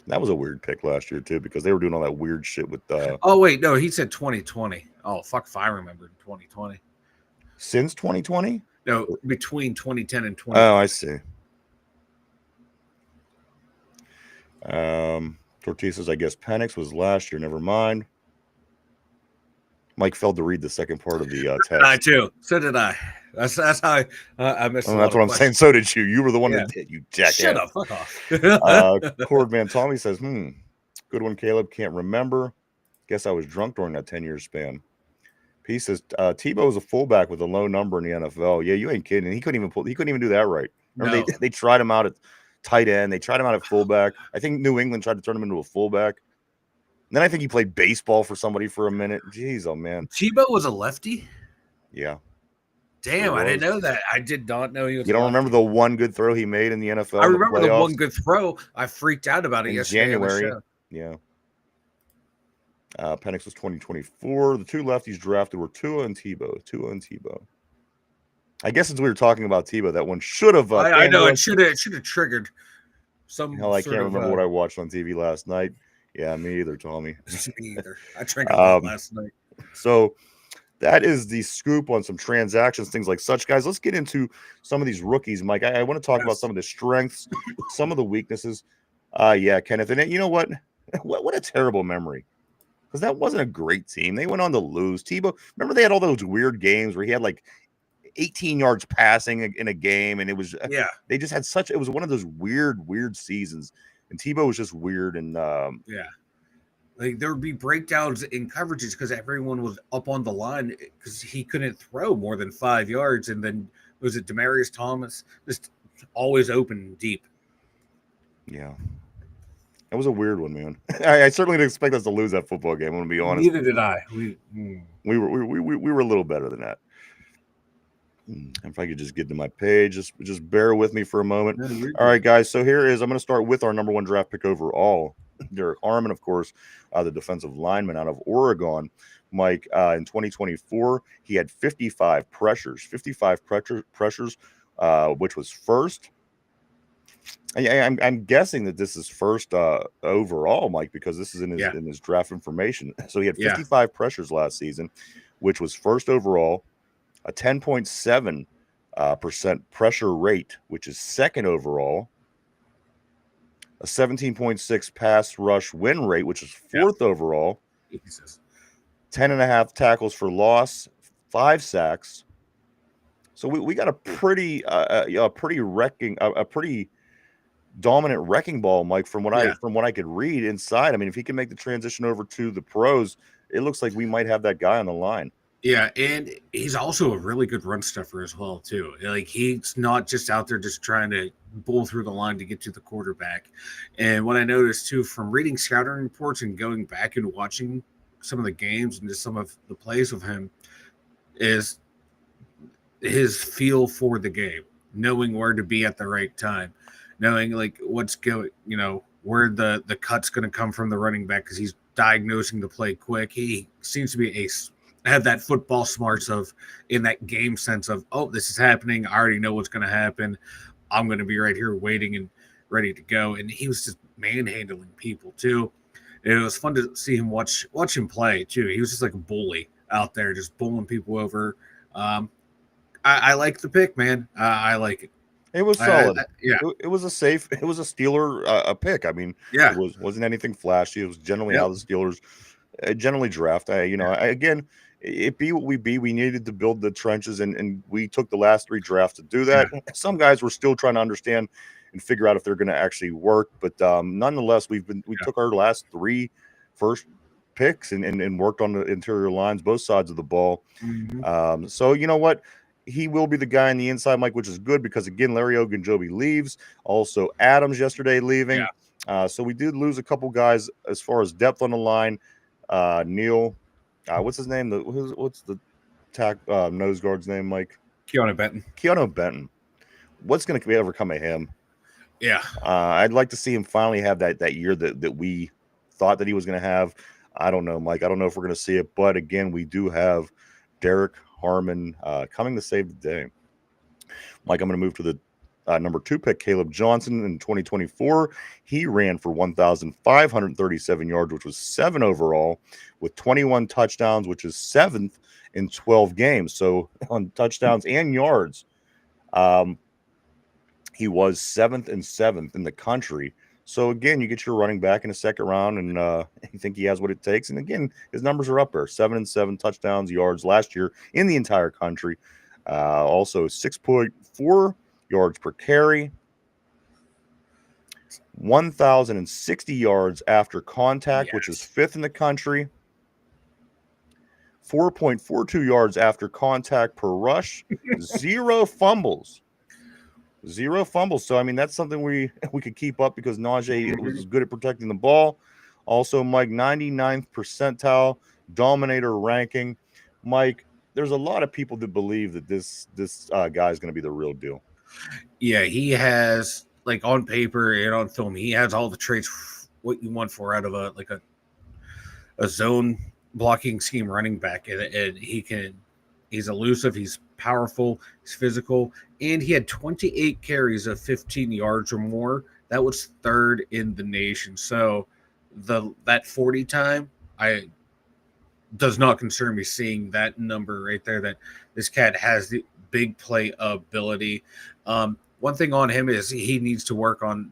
That was a weird pick last year, too, because they were doing all that weird shit with... Oh, wait. No, he said 2020. Oh, fuck if I remember 2020. Since 2020? No, between 2010 and 2020. Oh, I see. Tortilla says, I guess Penix was last year. Never mind. Mike failed to read the second part of the test. I too. So did I. That's how I missed. That's what I'm saying. So did you. You were the one that did. You jackass. Shut up. Fuck off. Cordman Tommy says, good one, Caleb. Can't remember. Guess I was drunk during that 10-year span. P says Tebow was a fullback with a low number in the NFL. Yeah, you ain't kidding. He couldn't even do that right. Remember they tried him out at tight end. They tried him out at fullback. I think New England tried to turn him into a fullback. And then I think he played baseball for somebody for a minute. Jeez, oh man. Tebow was a lefty? Yeah. Damn, I didn't know that. I did not know he was. You don't remember the one good throw he made in the NFL? I remember the one good throw. I freaked out about it yesterday. January. Yeah. Penix was 2024. The 2 lefties drafted were Tua and Tebow. I guess since we were talking about Tebow, that one should have. I know it should have triggered some. Hell, I can't remember what I watched on TV last night. Yeah, me either, Tommy. Me either. I drank a lot last night. So that is the scoop on some transactions, things like such, guys. Let's get into some of these rookies, Mike. I want to talk about some of the strengths, some of the weaknesses. Yeah, Kenneth. And you know what? What a terrible memory. Because that wasn't a great team. They went on to lose. Tebow, remember they had all those weird games where he had like 18 yards passing in a game, and it was they just had it was one of those weird seasons. And Tebow was just weird, and like there would be breakdowns in coverages because everyone was up on the line because he couldn't throw more than 5 yards, and then was it Demaryius Thomas just always open and deep? Yeah, that was a weird one, man. I certainly didn't expect us to lose that football game. I'm gonna be honest. Neither did I. We were a little better than that. If I could just get to my page, just bear with me for a moment. All right, guys. So here is, I'm going to start with our number 1 draft pick overall, Derek Harmon, of course, the defensive lineman out of Oregon. Mike, in 2024, he had 55 pressures, which was first. I'm guessing that this is first overall, Mike, because this is in his draft information. So he had 55 pressures last season, which was first overall, a 10.7% pressure rate, which is second overall, a 17.6 pass rush win rate, which is fourth overall, 10.5 tackles for loss, 5 sacks. So we got a pretty dominant wrecking ball, Mike, from what I could read inside. I mean, if he can make the transition over to the pros, it looks like we might have that guy on the line. Yeah, and he's also a really good run stuffer as well, too. Like, he's not just out there just trying to bull through the line to get to the quarterback. And what I noticed, too, from reading scouting reports and going back and watching some of the games and just some of the plays of him, is his feel for the game, knowing where to be at the right time, knowing, like, what's going, where the cut's going to come from the running back because he's diagnosing the play quick. He seems to be have that football smarts of in that game sense of, oh, this is happening. I already know what's going to happen. I'm going to be right here waiting and ready to go. And he was just manhandling people too. It was fun to see him watch him play too. He was just like a bully out there, just bullying people over. I like the pick, man. I like it. It was solid. It was a Steeler pick. I mean, it wasn't anything flashy. It was generally how the Steelers generally draft. Again, it be what we be. We needed to build the trenches, and we took the last 3 drafts to do that. Yeah. Some guys were still trying to understand and figure out if they're going to actually work, but nonetheless, we took our last 3 first picks and worked on the interior lines, both sides of the ball. Mm-hmm. So you know what? He will be the guy on the inside, Mike, which is good because, again, Larry Ogunjobi leaves. Also, Adams yesterday leaving. Yeah. So we did lose a couple guys as far as depth on the line. Neil, what's his name? What's the nose guard's name, Mike? Keanu Benton. What's going to ever come of him? Yeah. I'd like to see him finally have that year that we thought that he was going to have. I don't know, Mike. I don't know if we're going to see it. But, again, we do have Derek Harmon coming to save the day. Mike, I'm going to move to the number 2 pick, Caleb Johnson, in 2024. He ran for 1,537 yards, which was 7 overall, with 21 touchdowns, which is 7th in 12 games. So on touchdowns and yards, he was 7th and 7th in the country. So, again, you get your running back in the second round, and you think he has what it takes. And, again, his numbers are up there, 7 and 7 touchdowns, yards last year in the entire country. Also 6.4 yards per carry, 1,060 yards after contact, which is 5th in the country, 4.42 yards after contact per rush, 0 fumbles. 0 fumbles. So, I mean, that's something we could keep up because Najee was good at protecting the ball. Also, Mike, 99th percentile dominator ranking. Mike, there's a lot of people that believe that this guy is going to be the real deal. Yeah, he has, like, on paper and on film, he has all the traits what you want for out of a zone blocking scheme running back, and he's elusive, he's powerful, he's physical, and he had 28 carries of 15 yards or more. That was 3rd in the nation. So that 40 time, does not concern me seeing that number right there, that this cat has the big play ability. One thing on him is he needs to work on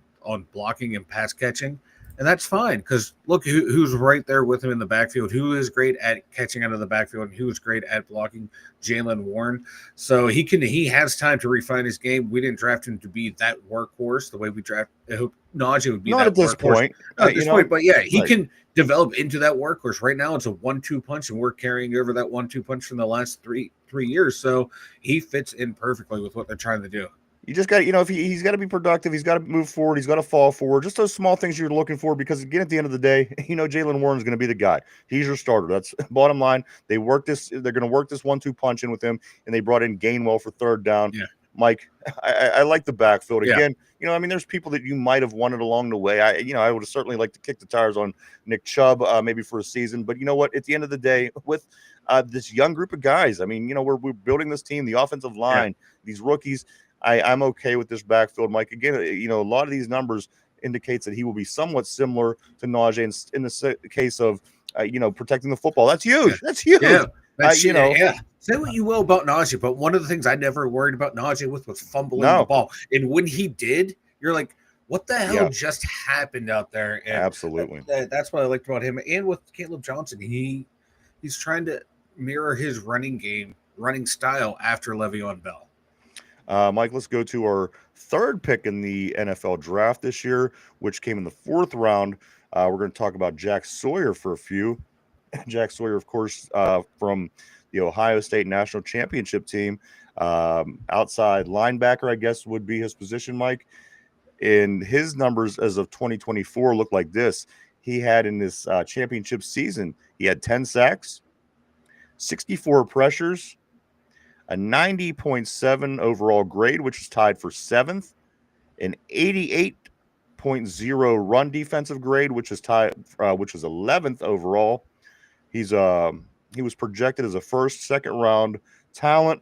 blocking and pass catching. And that's fine because look who's right there with him in the backfield, who is great at catching out of the backfield and who is great at blocking, Jaylen Warren. So he has time to refine his game. We didn't draft him to be that workhorse the way we draft. I hope Najee would be not that at this workhorse. point. Not at this point, but yeah, he can develop into that workhorse. Right now, it's a 1-2 punch, and we're carrying over that 1-2 punch from the last three years. So he fits in perfectly with what they're trying to do. You just got to, if he's got to be productive, he's got to move forward, he's got to fall forward. Just those small things you're looking for, because again, at the end of the day, Jaylen Warren's going to be the guy. He's your starter. That's bottom line. They're going to work this 1-2 punch in with him, and they brought in Gainwell for 3rd down. Yeah. Mike, I like the backfield. Again, there's people that you might have wanted along the way. I would have certainly liked to kick the tires on Nick Chubb, maybe for a season. But you know what? At the end of the day, with this young group of guys, we're building this team, the offensive line, these rookies. I'm okay with this backfield, Mike. Again, a lot of these numbers indicates that he will be somewhat similar to Najee in the case of, protecting the football. That's huge. Yeah. That's huge. Yeah. That's, Yeah. Say what you will about Najee, but one of the things I never worried about Najee with was fumbling the No. ball. And when he did, you're like, what the hell Yeah. just happened out there? And Absolutely. that's what I liked about him. And with Caleb Johnson, he's trying to mirror his running style after Le'Veon Bell. Mike, let's go to our third pick in the NFL draft this year, which came in the 4th round. We're going to talk about Jack Sawyer for a few. Jack Sawyer, of course, from the Ohio State National Championship team. Outside linebacker, I guess, would be his position, Mike. And his numbers as of 2024 look like this. He had in this championship season, he had 10 sacks, 64 pressures, a 90.7 overall grade, which is tied for 7th, an 88.0 run defensive grade, which is tied, which is 11th overall. He was projected as a second round talent.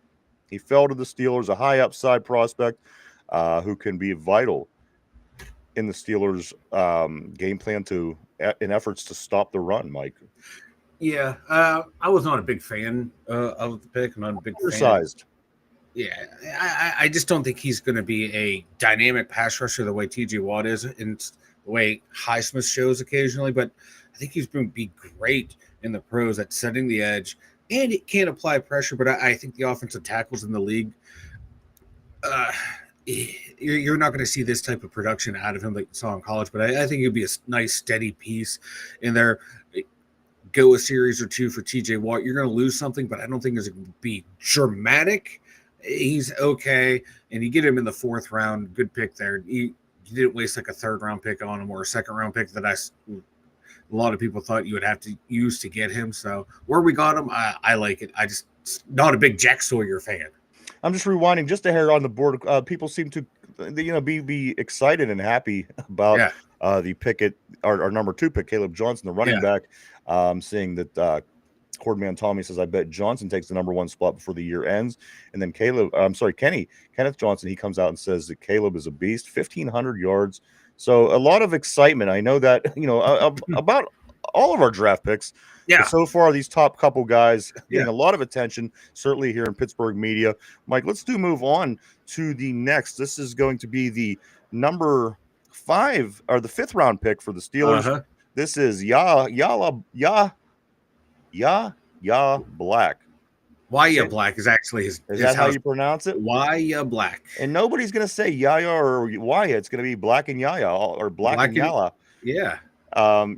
He fell to the Steelers, a high upside prospect who can be vital in the Steelers' game plan in efforts to stop the run, Mike. Yeah, I was not a big fan of the pick. I'm not a big Undersized. fan. Yeah, I just don't think he's going to be a dynamic pass rusher the way T.J. Watt is, and the way Highsmith shows occasionally. But I think he's going to be great in the pros at setting the edge, and it can apply pressure. But I think the offensive tackles in the league, you're not going to see this type of production out of him like you saw in college. But I think it'd be a nice, steady piece in there. Go a series or two for TJ Watt. You're going to lose something, but I don't think it's going to be dramatic. He's okay, and you get him in the 4th round. Good pick there. You didn't waste like a 3rd round pick on him or a 2nd round pick that a lot of people thought you would have to use to get him. So where we got him, I like it. I just not a big Jack Sawyer fan. I'm just rewinding just a hair on the board. People seem to, be excited and happy about the pick at our number 2 pick, Caleb Johnson, the running back. Seeing that Cordman Tommy says, I bet Johnson takes the number 1 spot before the year ends. And then Kenneth Johnson, he comes out and says that Caleb is a beast, 1,500 yards. So a lot of excitement. I know that, about all of our draft picks. Yeah. So far, these top couple guys getting a lot of attention, certainly here in Pittsburgh media. Mike, let's move on to the next. This is going to be the number 5 or the 5th round pick for the Steelers. Uh-huh. This is Black. Waya Black is actually his. Is that how you pronounce it? Waya Black. And nobody's going to say Yaya or Waya. It's going to be Black and Yaya or Black and Yala. Yeah.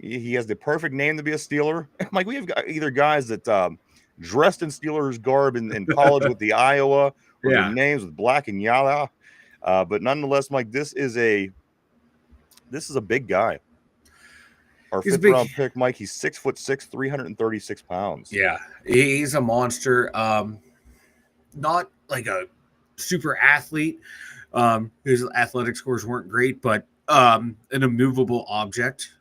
He has the perfect name to be a Steeler. Mike, we have either guys that dressed in Steelers garb in college with the Iowa or their names with Black and Yala. But nonetheless, Mike, this is a big guy. Our 5th round pick, Mike, he's 6'6", 336 pounds. Yeah, he's a monster. Not like a super athlete. His athletic scores weren't great, but an immovable object.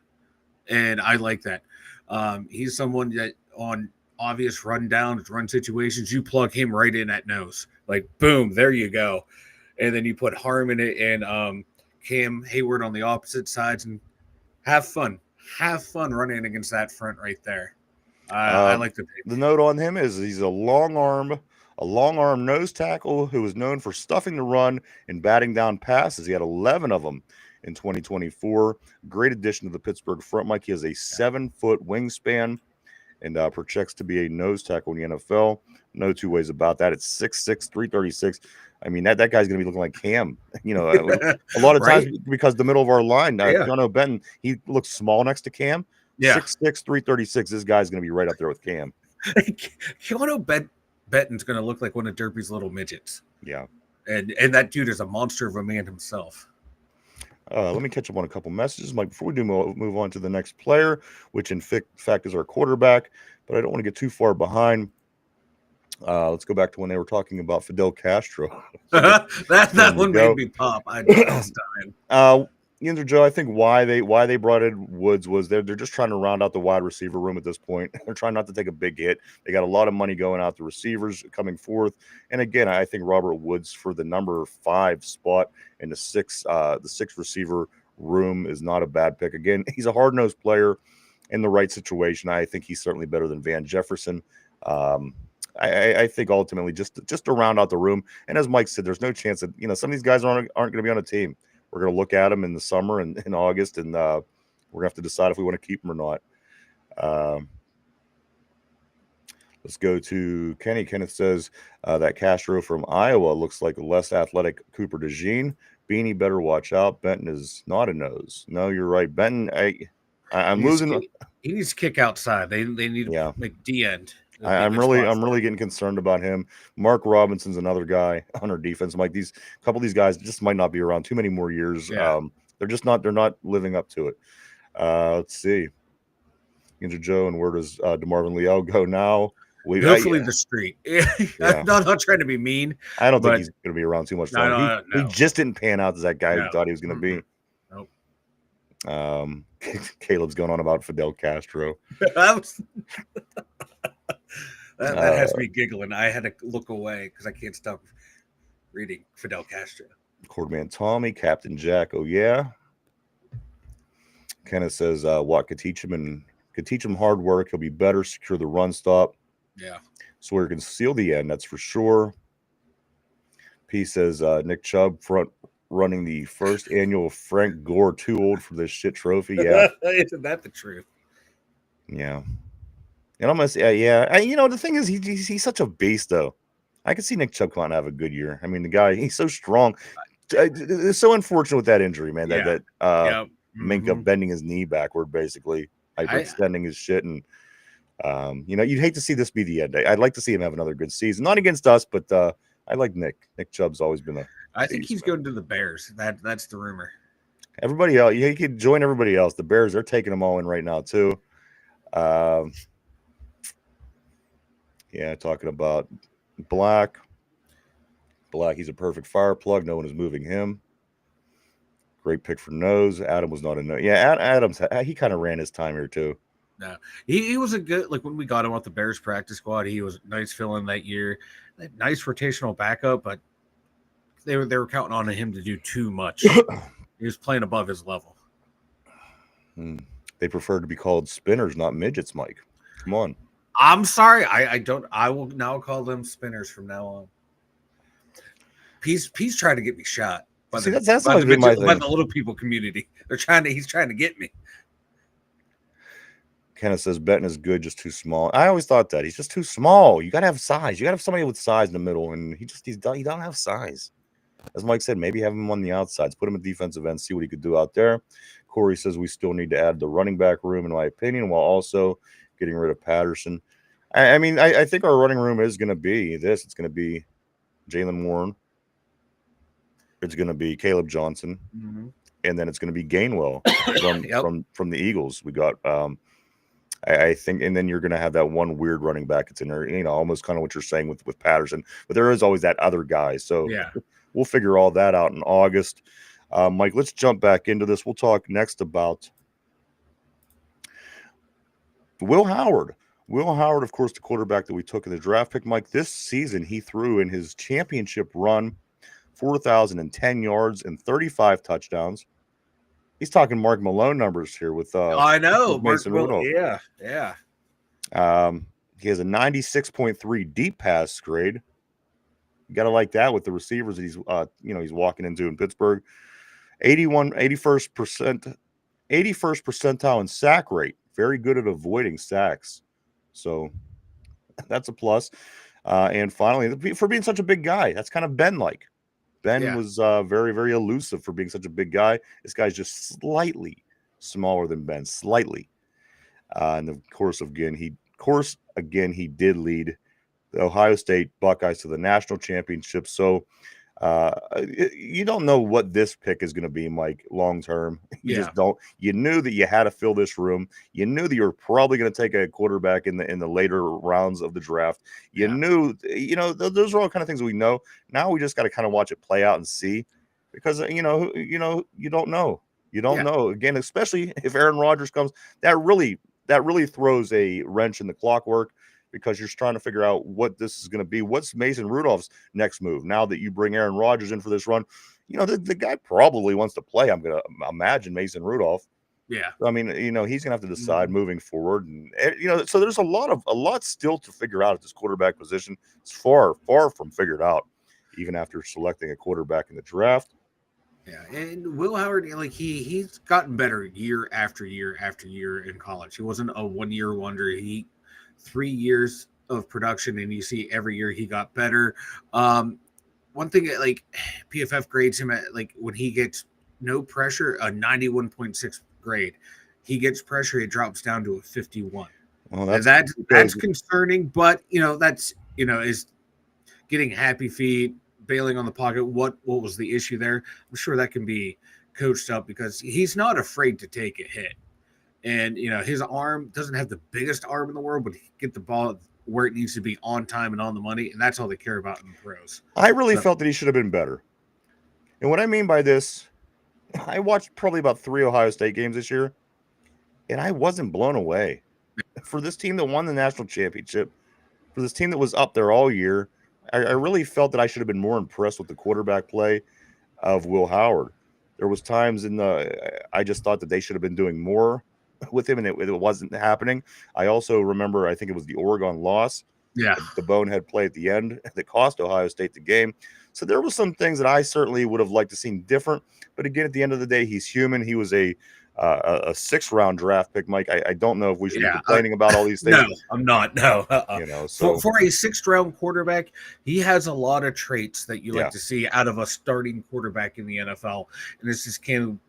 And I like that. He's someone that on obvious run situations, you plug him right in at nose. Like, boom, there you go. And then you put Harmon and Cam Hayward on the opposite sides and have fun. Have fun running against that front right there. I like the pick. The note on him is he's a long arm nose tackle who is known for stuffing the run and batting down passes. He had 11 of them in 2024. Great addition to the Pittsburgh front, Mike. He has a 7-foot wingspan and projects to be a nose tackle in the NFL. No two ways about that. It's 6'6", 336. I mean, that guy's going to be looking like Cam, a lot of times because the middll of our line, John O'Benton, he looks small next to Cam. 6'6", 336. This guy's going to be right up there with Cam. John O'Benton's going to look like one of Derpy's little midgets. Yeah. And that dude is a monster of a man himself. Let me catch up on a couple messages, Mike, before we do move on to the next player, which in fact is our quarterback, but I don't want to get too far behind. Let's go back to when they were talking about Fidel Castro. That one made me pop. I Joe, I think why they brought in Woods was they're just trying to round out the wide receiver room at this point. They're trying not to take a big hit. They got a lot of money going out the receivers coming forth. And again, I think Robert Woods for the number 5 spot in the six receiver room is not a bad pick. Again, he's a hard-nosed player in the right situation. I think he's certainly better than Van Jefferson. I think ultimately just to round out the room. And as Mike said, there's no chance that some of these guys aren't going to be on a team. We're going to look at them in the summer and in August, and we're going to have to decide if we want to keep them or not. Let's go to Kenny. Kenneth says that Castro from Iowa looks like a less athletic Cooper DeJean. Beanie better watch out. Benton is not a nose. No, you're right. Benton, I'm losing. He needs to kick outside. They need to make D end. I'm really getting concerned about him. Mark Robinson's another guy on our defense. Like a couple of these guys just might not be around too many more years. Yeah. They're not living up to it. Let's see. Ninja Joe, and where does DeMarvin Leal go now? Hopefully the street. I'm not trying to be mean. I don't think he's going to be around too much longer. No. He just didn't pan out as that guy who thought he was going to be. Nope. Caleb's going on about Fidel Castro. That has me giggling. I had to look away because I can't stop reading Fidel Castro. Cordman Tommy, Captain Jack. Oh yeah. Kenneth says Watt could teach him hard work. He'll be better, secure the run stop. Yeah. Sawyer can seal the end, that's for sure. P says Nick Chubb front running the first annual Frank Gore too old for this shit trophy. Yeah. Isn't that the truth? Yeah. And I'm gonna say, the thing is, he's such a beast, though. I can see Nick Chubb come out and have a good year. I mean, the guy, he's so strong. It's so unfortunate with that injury, man. That Minka bending his knee backward, basically, hyperextending his shit, and you'd hate to see this be the end. I'd like to see him have another good season, not against us, but I like Nick. Nick Chubb's always been I think he's going to the Bears. That's the rumor. Everybody else, he could join everybody else. The Bears, they're taking them all in right now too. Talking about Black. He's a perfect fire plug. No one is moving him. Great pick for nose. Adam was not a nose. Yeah, Adams, he kind of ran his time here too. No, he was a good, like when we got him off the Bears practice squad, he was a nice fill-in that year. Nice rotational backup, but they were counting on him to do too much. He was playing above his level. They prefer to be called spinners, not midgets, Mike. Come on. I'm sorry. I will now call them spinners from now on. He's trying to get me shot by the little people community. He's trying to get me. Kenneth says Benton is good, just too small. I always thought that he's just too small. You got to have size. You got to have somebody with size in the middle, and he don't have size. As Mike said, maybe have him on the outsides, put him at defensive end, see what he could do out there. Corey says we still need to add the running back room, in my opinion, while also getting rid of Patterson. I think our running room is going to be this. It's going to be Jalen Warren. It's going to be Caleb Johnson, and then it's going to be Gainwell from the Eagles. We got I think, and then you're going to have that one weird running back. It's in there, almost kind of what you're saying with Patterson, but there is always that other guy. So we'll figure all that out in August. Mike, let's jump back into this. We'll talk next about Will Howard. Will Howard, of course, the quarterback that we took in the draft pick. Mike, this season he threw in his championship run 4,010 yards and 35 touchdowns. He's talking Mark Malone numbers here with I know Mason Rudolph. Yeah. He has a 96.3 deep pass grade. You got to like that with the receivers that he's walking into in Pittsburgh. 81st percentile in sack rate. Very good at avoiding sacks. So that's a plus. And finally, for being such a big guy, that's kind of Ben-like. Ben was very, very elusive for being such a big guy. This guy's just slightly smaller than Ben, slightly. And of course, again, he did lead the Ohio State Buckeyes to the national championship. So you don't know what this pick is going to be, Mike, long term. You just don't. You knew that you had to fill this room. You knew that you were probably going to take a quarterback in the later rounds of the draft. You knew, those are all kind of things we know. Now we just got to kind of watch it play out and see, because you don't know. You don't know. Again, especially if Aaron Rodgers comes, that really throws a wrench in the clockwork because you're trying to figure out what this is going to be. What's Mason Rudolph's next move now that you bring Aaron Rodgers in for this run? You know, the guy probably wants to play. I'm going to imagine Mason Rudolph. Yeah. I mean, you know, he's going to have to decide moving forward. And, you know, so there's a lot still to figure out at this quarterback position. It's far from figured out, even after selecting a quarterback in the draft. Yeah, and Will Howard, like he's gotten better year after year after year in college. He wasn't a 1 year wonder. 3 years of production, and you see every year he got better. One thing like PFF grades him at like when he gets no pressure, a 91.6 grade. He gets pressure, it drops down to a 51. Well, that's concerning, but you know that's is getting happy feet, bailing on the pocket. What was the issue there? I'm sure that can be coached up because he's not afraid to take a hit. And, you know, his arm doesn't have the biggest arm in the world, but he can get the ball where it needs to be on time and on the money. And that's all they care about in the pros. I really felt that he should have been better. And what I mean by this, I watched probably about 3 Ohio State games this year, and I wasn't blown away. For this team that won the national championship, for this team that was up there all year, I really felt that I should have been more impressed with the quarterback play of Will Howard. There was times I just thought that they should have been doing more with him, and it wasn't happening. I also remember, I think it was the Oregon loss. Yeah. The bonehead play at the end that cost Ohio State the game. So there was some things that I certainly would have liked to see different. But again, at the end of the day, he's human. He was a 6th round draft pick, Mike. I don't know if we should be complaining about all these things. No, I'm not. No, you know, so for a 6th round quarterback, he has a lot of traits that you like to see out of a starting quarterback in the NFL, and this is can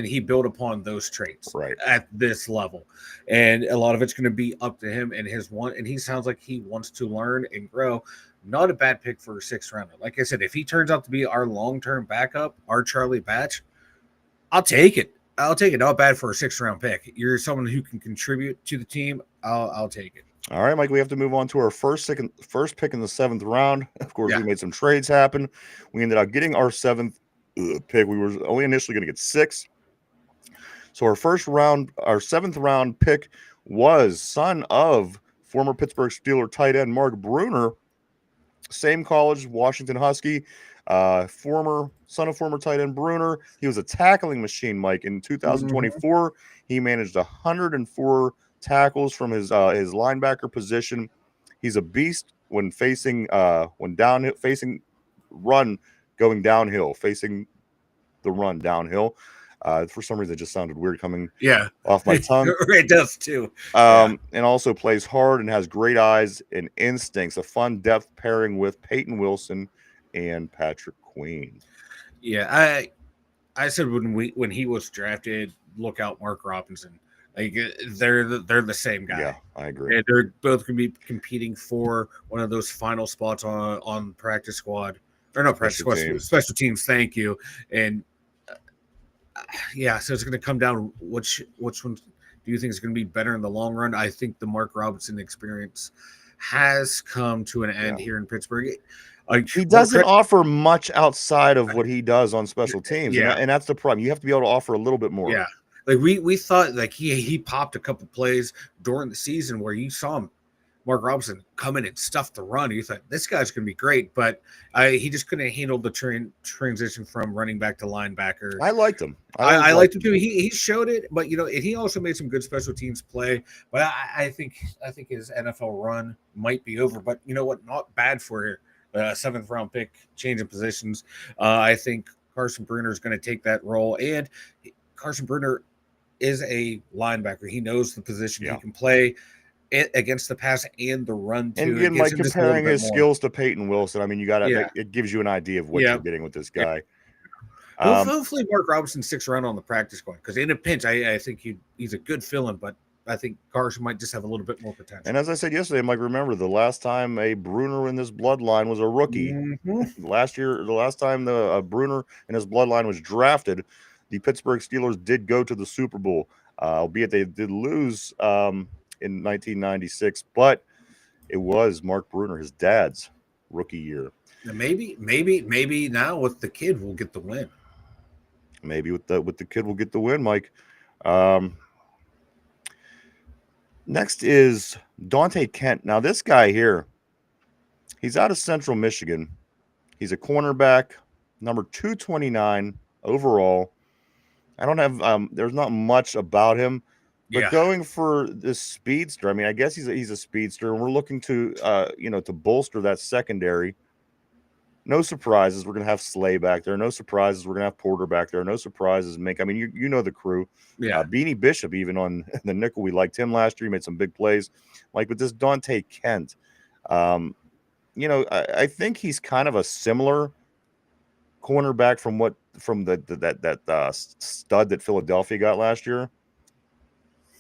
he build upon those traits at this level? And a lot of it's going to be up to him and and he sounds like he wants to learn and grow. Not a bad pick for a 6th rounder. Like I said, if he turns out to be our long-term backup, our Charlie Batch, I'll take it. Not bad for a 6th round pick. You're someone who can contribute to the team. I'll take it. All right, Mike, we have to move on to our first pick in the 7th round. Of course, we made some trades happen. We ended up getting our 7th pick. We were only initially going to get 6. So our 7th round pick was son of former Pittsburgh Steelers tight end Mark Bruner, same college, Washington Husky. Son of former tight end Bruner. He was a tackling machine, Mike. In 2024, he managed 104 tackles from his linebacker position. He's a beast when facing going downhill, facing the run downhill. For some reason, it just sounded weird coming off my tongue. It does too. And also plays hard and has great eyes and instincts. A fun depth pairing with Peyton Wilson and Patrick Queen. Yeah, I said when he was drafted, look out Mark Robinson. Like they're the same guy. Yeah, I agree. And they're both going to be competing for one of those final spots on practice squad or no practice squad, special teams. Thank you. And so it's going to come down which one do you think is going to be better in the long run? I think the Mark Robinson experience has come to an end here in Pittsburgh. He doesn't offer much outside of what he does on special teams, and that's the problem. You have to be able to offer a little bit more. Yeah, like we thought, like he popped a couple plays during the season where you saw him, Mark Robinson, come in and stuff the run. You thought this guy's going to be great, but he just couldn't handle the transition from running back to linebacker. I liked him. I liked him too. He showed it, but he also made some good special teams play. But I think his NFL run might be over. But you know what? Not bad for 7th round pick, change of positions. I think Carson Bruner is going to take that role, and Carson Bruner is a linebacker. He knows the position. He can play against the pass and the run too. And again, like comparing his skills to Peyton Wilson, I mean, you got it gives you an idea of what you're getting with this guy. Hopefully, Mark Robinson 6th round on the practice squad because in a pinch, I think he's a good fill-in, but I think Carson might just have a little bit more potential. And as I said yesterday, Mike, remember the last time a Bruner in this bloodline was a rookie. The last time the Bruner in his bloodline was drafted, the Pittsburgh Steelers did go to the Super Bowl, albeit they did lose in 1996, but it was Mark Bruner, his dad's rookie year. Now maybe now with the kid we'll get the win. Maybe with the kid we'll get the win, Mike. Next is Dante Kent. Now this guy here, he's out of Central Michigan. He's a cornerback, number 229 overall. I don't have there's not much about him, but going for this speedster, I mean, I guess he's a speedster, and we're looking to to bolster that secondary. No surprises. We're gonna have Slay back there. No surprises. We're gonna have Porter back there. No surprises. Mink. I mean, you know the crew. Yeah. Beanie Bishop, even on the nickel, we liked him last year. He made some big plays. Like with this Dante Kent, I think he's kind of a similar cornerback from that stud that Philadelphia got last year.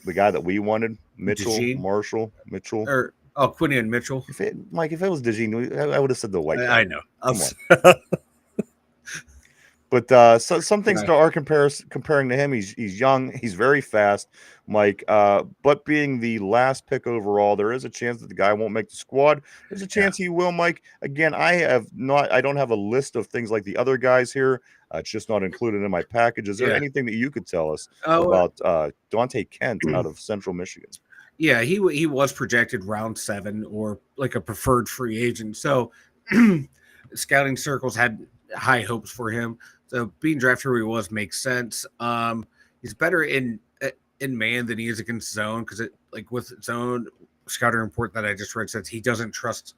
The guy that we wanted, Mitchell, Marshall, Mitchell. Quinion Mitchell. If it was DeJean, I would have said the white guy. I know. Come on. But some things are comparing to him. He's young. He's very fast, Mike. But being the last pick overall, there is a chance that the guy won't make the squad. There's a chance he will, Mike. Again, I don't have a list of things like the other guys here. It's just not included in my package. Is there anything that you could tell us about Dante Kent out of Central Michigan? Yeah, he was projected round 7 or like a preferred free agent. So scouting circles had high hopes for him. So being drafted where he was makes sense. He's better in man than he is against zone, because with zone, scouting report that I just read says he doesn't trust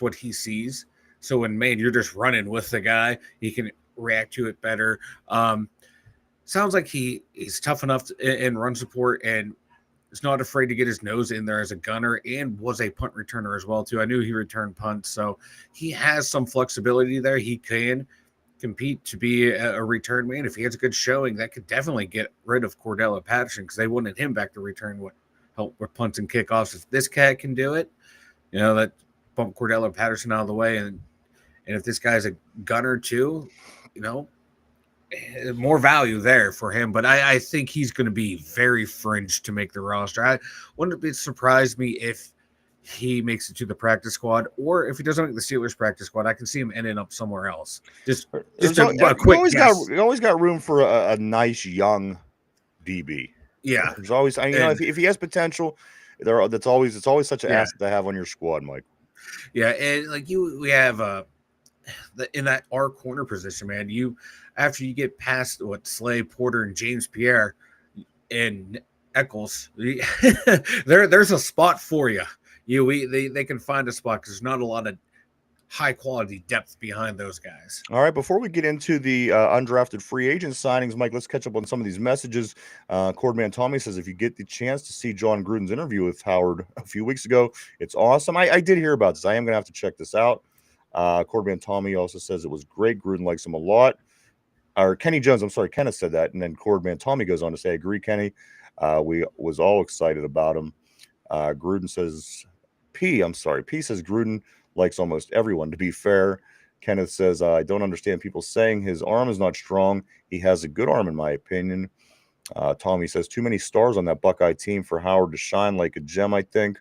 what he sees. So in man, you're just running with the guy. He can react to it better. Sounds like he's tough enough in run support, and is not afraid to get his nose in there as a gunner, and was a punt returner as well too. I knew he returned punts, so he has some flexibility there. He can compete to be a return man. If he has a good showing, that could definitely get rid of Cordella Patterson, because they wanted him back to return help with punts and kickoffs. If this cat can do it, that bump Cordella Patterson out of the way, and if this guy's a gunner too, more value there for him. But I think he's going to be very fringe to make the roster. I wouldn't it surprise me if he makes it to the practice squad, or if he doesn't make the Steelers practice squad, I can see him ending up somewhere else. Just a quick guess. You always got room for a nice young DB. Yeah, there's always if he has potential, it's always such an asset to have on your squad, Mike. Yeah, and we have in that R corner position, man. After you get past Slay, Porter, and James Pierre and Eccles, there's a spot for you. They can find a spot, because there's not a lot of high quality depth behind those guys. All right, before we get into the undrafted free agent signings, Mike, let's catch up on some of these messages. Cordman Tommy says, if you get the chance to see John Gruden's interview with Howard a few weeks ago, it's awesome. I did hear about this. I am going to have to check this out. Cordman Tommy also says it was great. Gruden likes him a lot. Or Kenny Jones, I'm sorry, Kenneth said that. And then Cordman Tommy goes on to say, agree, Kenny. We was all excited about him. Gruden says, P says Gruden likes almost everyone, to be fair. Kenneth says, I don't understand people saying his arm is not strong. He has a good arm, in my opinion. Tommy says, too many stars on that Buckeye team for Howard to shine like a gem, I think.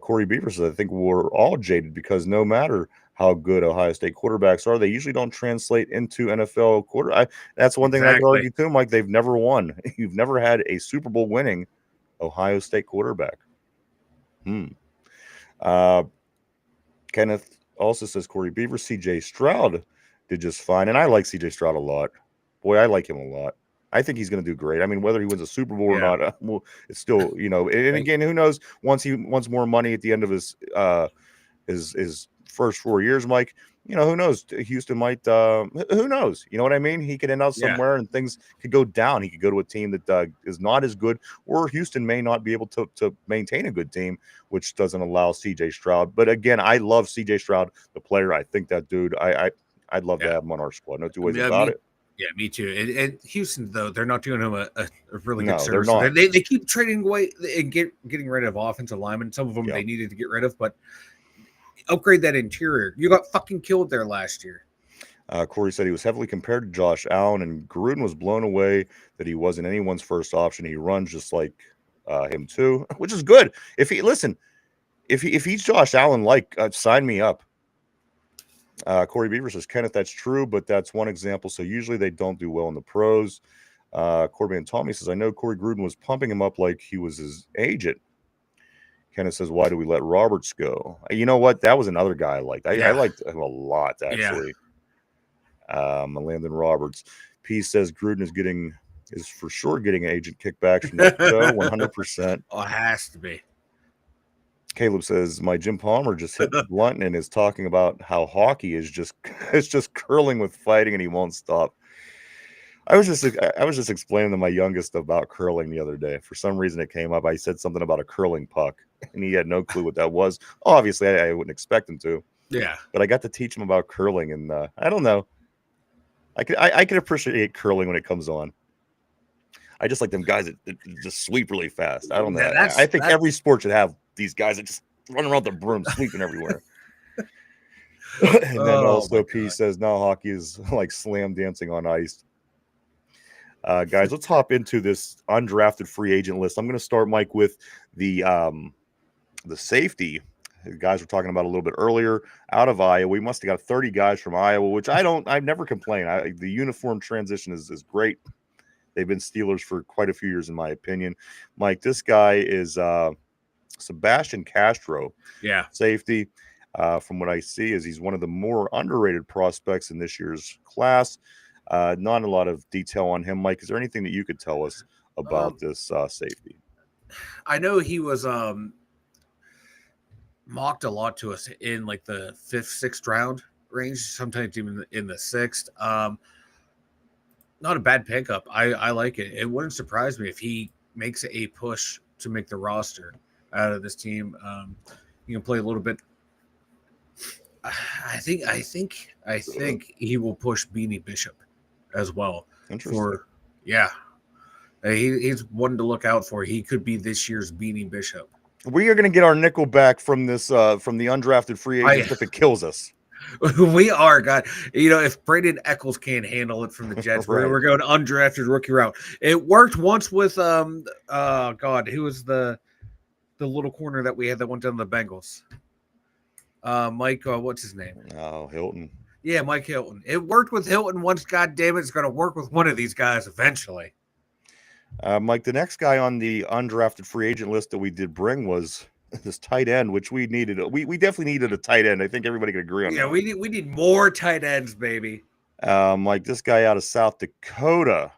Corey Beaver says, I think we're all jaded, because no matter how good Ohio State quarterbacks are, they usually don't translate into NFL quarter. That's one thing I can argue too, Mike. They've never won. You've never had a Super Bowl winning Ohio State quarterback. Kenneth also says, Corey Beaver, CJ Stroud did just fine. And I like CJ Stroud a lot. Boy, I like him a lot. I think he's going to do great. I mean, whether he wins a Super Bowl or not, it's still, and again, who knows, once he wants more money at the end of his first 4 years, Mike, who knows? Houston might, who knows? You know what I mean? He could end up somewhere and things could go down. He could go to a team that is not as good, or Houston may not be able to maintain a good team, which doesn't allow CJ Stroud. But again, I love CJ Stroud, the player. I think that dude, I'd love to have him on our squad. No two ways about it. Yeah, me too. And Houston, though, they're not doing him a really good service. They keep trading away and getting rid of offensive linemen. Some of them they needed to get rid of, but upgrade that interior. You got fucking killed there last year. Corey said he was heavily compared to Josh Allen, and Gruden was blown away that he wasn't anyone's first option. He runs just like him too, which is good. If he's Josh Allen, sign me up. Corey Beaver says, Kenneth, that's true, but that's one example. So usually they don't do well in the pros. Corby and Tommy says, I know Corey Gruden was pumping him up like he was his agent. Kenneth says, why do we let Roberts go? You know what? That was another guy I liked. I liked him a lot, actually. Landon Roberts. P says Gruden is for sure getting agent kickbacks from the show, 100%. Oh, it has to be. Caleb says, my Jim Palmer just hit blunt and is talking about how hockey is just curling with fighting and he won't stop. I was just explaining to my youngest about curling the other day. For some reason it came up. I said something about a curling puck and he had no clue what that was. Obviously I wouldn't expect him to. Yeah. But I got to teach him about curling and I don't know. I can appreciate curling when it comes on. I just like them guys that just sweep really fast. I don't know. I think every sport should have these guys that just run around the broom sweeping everywhere. And then also P says, now hockey is like slam dancing on ice. Guys, let's hop into this undrafted free agent list. I'm going to start, Mike, with the safety. The guys were talking about a little bit earlier out of Iowa. We must have got 30 guys from Iowa, which I've never complained. The uniform transition is great. They've been Steelers for quite a few years, in my opinion. Mike, this guy is Sebastian Castro. Yeah. Safety. From what I see is he's one of the more underrated prospects in this year's class. Not a lot of detail on him. Mike, is there anything that you could tell us about this safety? I know he was mocked a lot to us in like the 5th, 6th round range, sometimes even in the 6th. Not a bad pickup. I like it. It wouldn't surprise me if he makes a push to make the roster out of this team. You can play a little bit. I think he will push Beanie Bishop as well. Interesting. He's one to look out for. He could be this year's Beanie Bishop. We are going to get our nickel back from this from the undrafted free agents if it kills us. We are, God. You know, if Brandon Eccles can't handle it from the Jets, Right. we're going undrafted rookie route. It worked once with who was the little corner that we had that went down to the Bengals? Mike, what's his name? Oh, Hilton. Yeah, Mike Hilton. It worked with Hilton once. God damn it, it's going to work with one of these guys eventually. Mike, the next guy on the undrafted free agent list that we did bring was this tight end, which we needed. We definitely needed a tight end. I think everybody could agree on that. Yeah, we need more tight ends, baby. Mike, this guy out of South Dakota,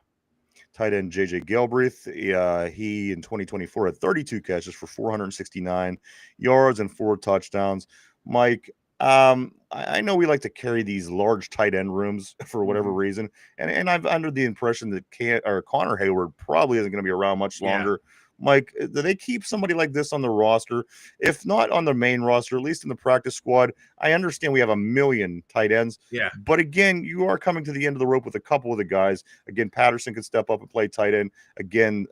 tight end JJ Galbraith. He in 2024 had 32 catches for 469 yards and 4 touchdowns. Mike, I know we like to carry these large tight end rooms for whatever reason, and I'm under the impression that Connor Hayward probably isn't going to be around much longer. Yeah. Mike, do they keep somebody like this on the roster? If not on the main roster, at least in the practice squad. I understand we have a million tight ends. Yeah. But again, you are coming to the end of the rope with a couple of the guys. Again, Patterson could step up and play tight end. Again,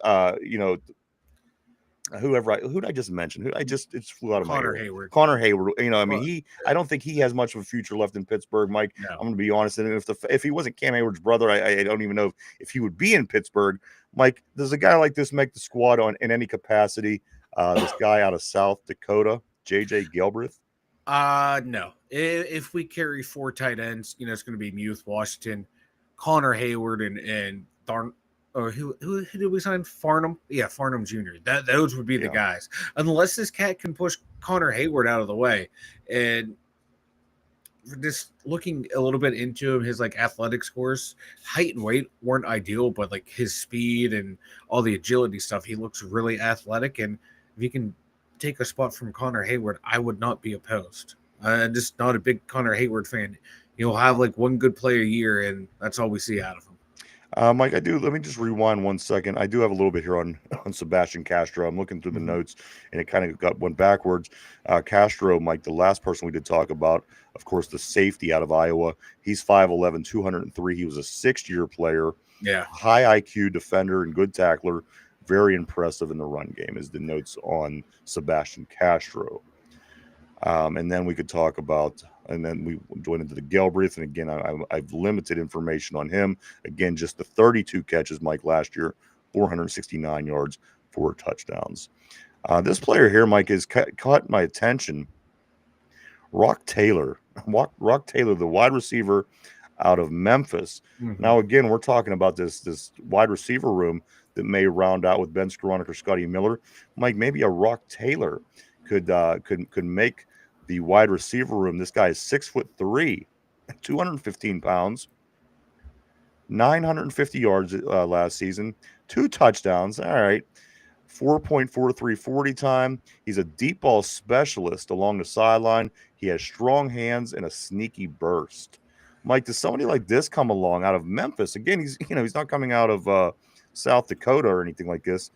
who did I just mention? It flew out of my head. Hayward. Connor Hayward. You know, I mean, I don't think he has much of a future left in Pittsburgh, Mike. No. I'm going to be honest. And if he wasn't Cam Hayward's brother, I don't even know if he would be in Pittsburgh. Mike, does a guy like this make the squad in any capacity? This guy out of South Dakota, JJ Galbraith? No. If we carry 4 tight ends, it's going to be Muth, Washington, Connor Hayward, and Darn. Or who did we sign? Farnham? Yeah, Farnham Jr. Those would be the guys. Unless this cat can push Connor Hayward out of the way. And just looking a little bit into him, his athletic scores, height and weight weren't ideal, but his speed and all the agility stuff, he looks really athletic. And if you can take a spot from Connor Hayward, I would not be opposed. I'm just not a big Connor Hayward fan. He'll have one good play a year, and that's all we see out of him. Mike, let me just rewind 1 second. I do have a little bit here on Sebastian Castro. I'm looking through the notes, and it kind of went backwards. Castro, Mike, the last person we did talk about, of course, the safety out of Iowa. He's 5'11", 203. He was a 6th-year player. Yeah. High IQ defender and good tackler. Very impressive in the run game is the notes on Sebastian Castro. And then we could talk about, and then we went into the Galbraith. And again, I've limited information on him. Again, just the 32 catches, Mike, last year, 469 yards, 4 touchdowns. This player here, Mike, has caught my attention. Rock Taylor Rock Taylor, the wide receiver out of Memphis. Now, again, we're talking about this wide receiver room that may round out with Ben Skoranek or Scotty Miller. Mike, maybe a Rock Taylor could make the wide receiver room. This guy is 6'3", 215 pounds, 950 yards last season, 2 touchdowns. All right. 4.43 40 time. He's a deep ball specialist along the sideline. He has strong hands and a sneaky burst. Mike, does somebody like this come along out of Memphis? Again, he's not coming out of South Dakota or anything like this.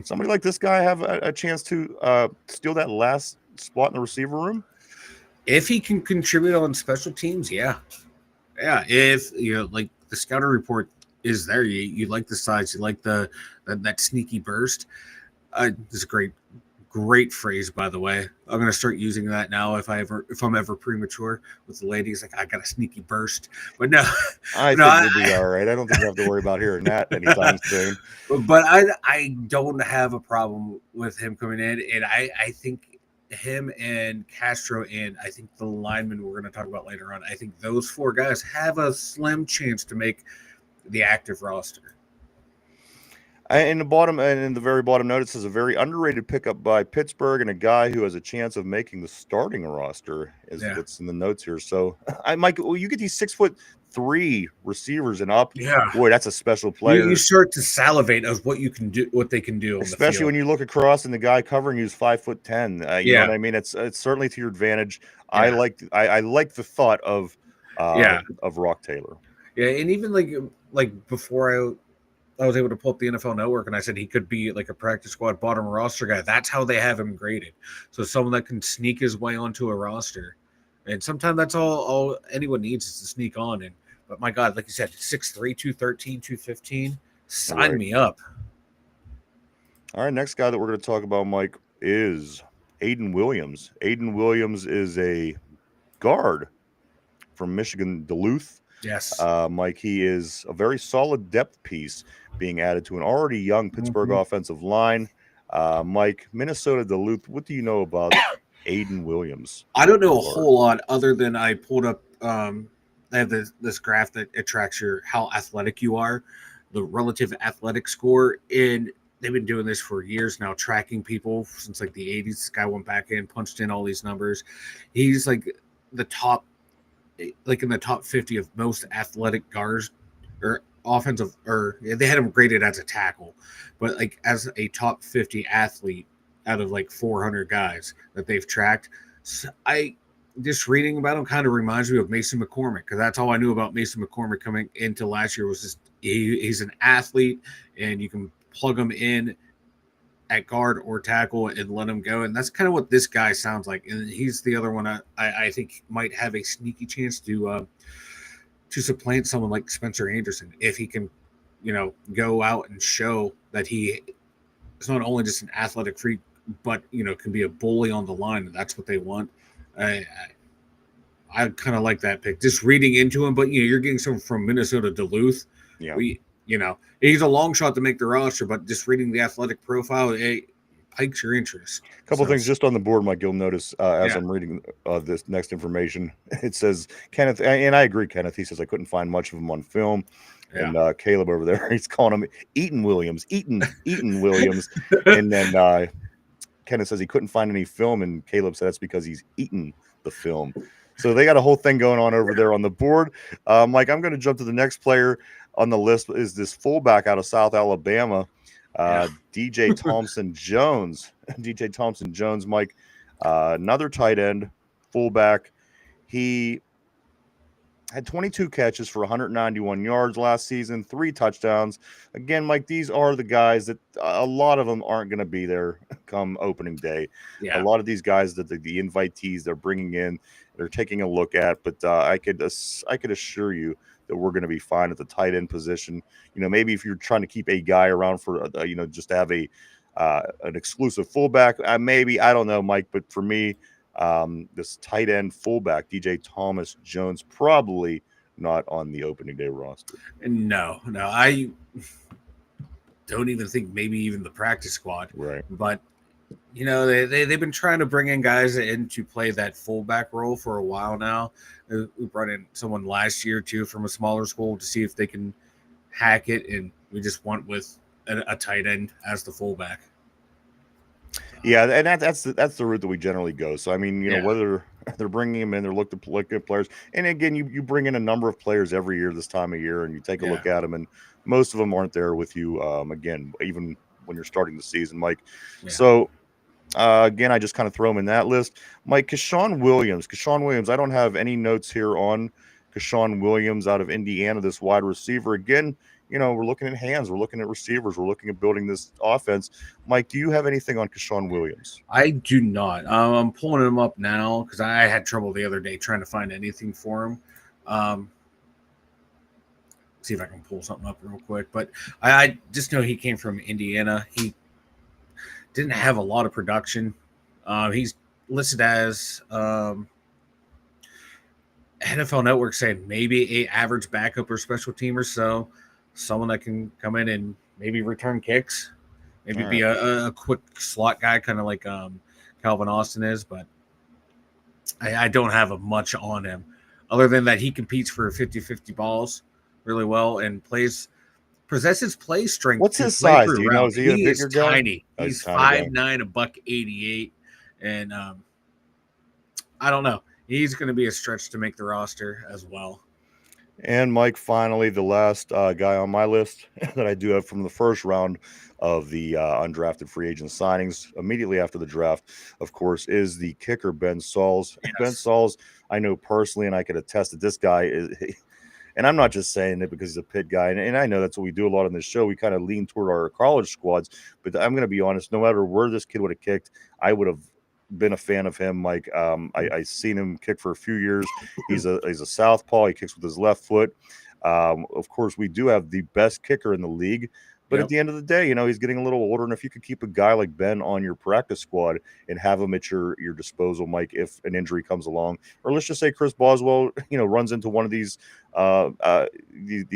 Somebody like this guy have a chance to steal that last spot in the receiver room? If he can contribute on special teams, yeah. If like the scouting report is there, you like the size, you like that sneaky burst. This is a great phrase, by the way. I'm gonna start using that now if I'm ever premature with the ladies. Like, I got a sneaky burst, but no, I think you'll be all right. I don't think you have to worry about hearing that anytime soon. But I don't have a problem with him coming in, and I think him and Castro and I think the lineman we're going to talk about later on, I think those 4 guys have a slim chance to make the active roster. In the very bottom note, it says a very underrated pickup by Pittsburgh and a guy who has a chance of making the starting roster is what's in the notes here. So, Mike, you get these 6'3" receivers and up. Yeah, boy, that's a special player. You start to salivate of what you can do, what they can do, especially when you look across and the guy covering you is 5'10". You know what I mean? It's certainly to your advantage. Yeah. I like the thought of Rock Taylor. Yeah, and even like before I was able to pull up the NFL Network, and I said he could be like a practice squad bottom roster guy. That's how they have him graded. So someone that can sneak his way onto a roster. And sometimes that's all anyone needs is to sneak on. But my God, like you said, 6'3", 213, 215. Sign me up. All right, next guy that we're going to talk about, Mike, is Aiden Williams. Aiden Williams is a guard from Michigan Duluth. Yes. Mike, he is a very solid depth piece being added to an already young Pittsburgh offensive line. Mike, Minnesota Duluth, what do you know about Aiden Williams? I don't know a whole lot other than I pulled up I have this graph that tracks how athletic you are, the relative athletic score. And they've been doing this for years now, tracking people since like the 80s. This guy went back in, punched in all these numbers. He's like the top, like in the top 50 of most athletic guards or offensive, or they had him graded as a tackle, but like as a top 50 athlete out of like 400 guys that they've tracked. So I just reading about him kind of reminds me of Mason McCormick, because that's all I knew about Mason McCormick coming into last year was just he's an athlete and you can plug him in at guard or tackle and let him go. And that's kind of what this guy sounds like. And he's the other one I think might have a sneaky chance to supplant someone like Spencer Anderson if he can, go out and show that he is not only just an athletic freak, but, can be a bully on the line. And that's what they want. I kind of like that pick. Just reading into him, but, you're getting someone from Minnesota Duluth. Yeah. He's a long shot to make the roster, but just reading the athletic profile, it piques your interest. A couple things just on the board, Mike, you'll notice as I'm reading this next information. It says Kenneth, and I agree, Kenneth. He says I couldn't find much of him on film. Yeah. And Caleb over there, he's calling him Eaton Williams. And then Kenneth says he couldn't find any film, and Caleb said that's because he's eaten the film. So they got a whole thing going on over there on the board. Mike, I'm going to jump to the next player on the list is this fullback out of South Alabama, DJ Thompson Jones. DJ Thompson Jones, Mike, another tight end, fullback. He had 22 catches for 191 yards last season, 3 touchdowns. Again, Mike, these are the guys that a lot of them aren't going to be there come opening day. Yeah. A lot of these guys that the invitees they're bringing in, they're taking a look at. But I could assure you that we're going to be fine at the tight end position. Maybe if you're trying to keep a guy around for, just to have an exclusive fullback, maybe, I don't know, Mike. But for me, this tight end fullback, DJ Thomas Jones, probably not on the opening day roster. No, I don't even think maybe even the practice squad. Right. But You know, they've been trying to bring in guys in to play that fullback role for a while now. We brought in someone last year too from a smaller school to see if they can hack it, and we just went with a tight end as the fullback. Yeah, and that's the route that we generally go. So I mean, you know, Yeah. whether they're bringing him in, they're looking to look at players, and again, you bring in a number of players every year this time of year, and you take a look at them, and most of them aren't there with you. Again, even when you're starting the season, Mike. Yeah. So again, I just kind of throw him in that list. Mike, Keshawn Williams. I don't have any notes here on Keshawn Williams out of Indiana, this wide receiver. Again, you know, we're looking at hands, we're looking at receivers, we're looking at building this offense. Mike, do you have anything on Keshawn Williams? I do not. I'm pulling him up now because I had trouble the other day trying to find anything for him. See if I can pull something up real quick. But I just know he came from Indiana. He didn't have a lot of production. He's listed as NFL Network saying maybe a average backup or special teamer, so someone that can come in and maybe return kicks, maybe be a quick slot guy, kind of like Calvin Austin is. But I don't have much on him other than that he competes for 50-50 balls really well and possesses play strength. What's his size? Do you know? Is he a bigger guy? Tiny. He's 5'9", $188, and I don't know. He's going to be a stretch to make the roster as well. And Mike, finally, the last guy on my list that I do have from the first round of the undrafted free agent signings immediately after the draft, of course, is the kicker, Ben Sauls. Yes. Ben Sauls, I know personally, and I could attest that this guy is, and I'm not just saying it because he's a Pitt guy, and I know that's what we do a lot on this show. We kind of lean toward our college squads, but I'm going to be honest, no matter where this kid would have kicked, I would have been a fan of him, Mike. I seen him kick for a few years. He's a southpaw. He kicks with his left foot. Of course, we do have the best kicker in the league, but at the end of the day, you know, he's getting a little older, and if you could keep a guy like Ben on your practice squad and have him at your disposal, Mike, if an injury comes along, or let's just say Chris Boswell, you know, runs into one of these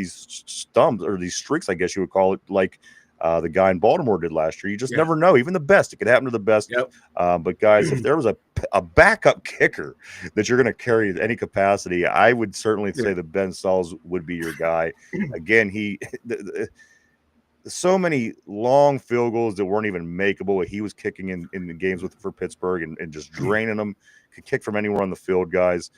stumps or these streaks, I guess you would call it, like the guy in Baltimore did last year. You just never know. Even the best, it could happen to the best. But guys, if there was a backup kicker that you're going to carry at any capacity, I would certainly say that Ben Sauls would be your guy. Again, so many long field goals that weren't even makeable. He was kicking in the games for Pittsburgh and just draining them. Could kick from anywhere on the field, guys.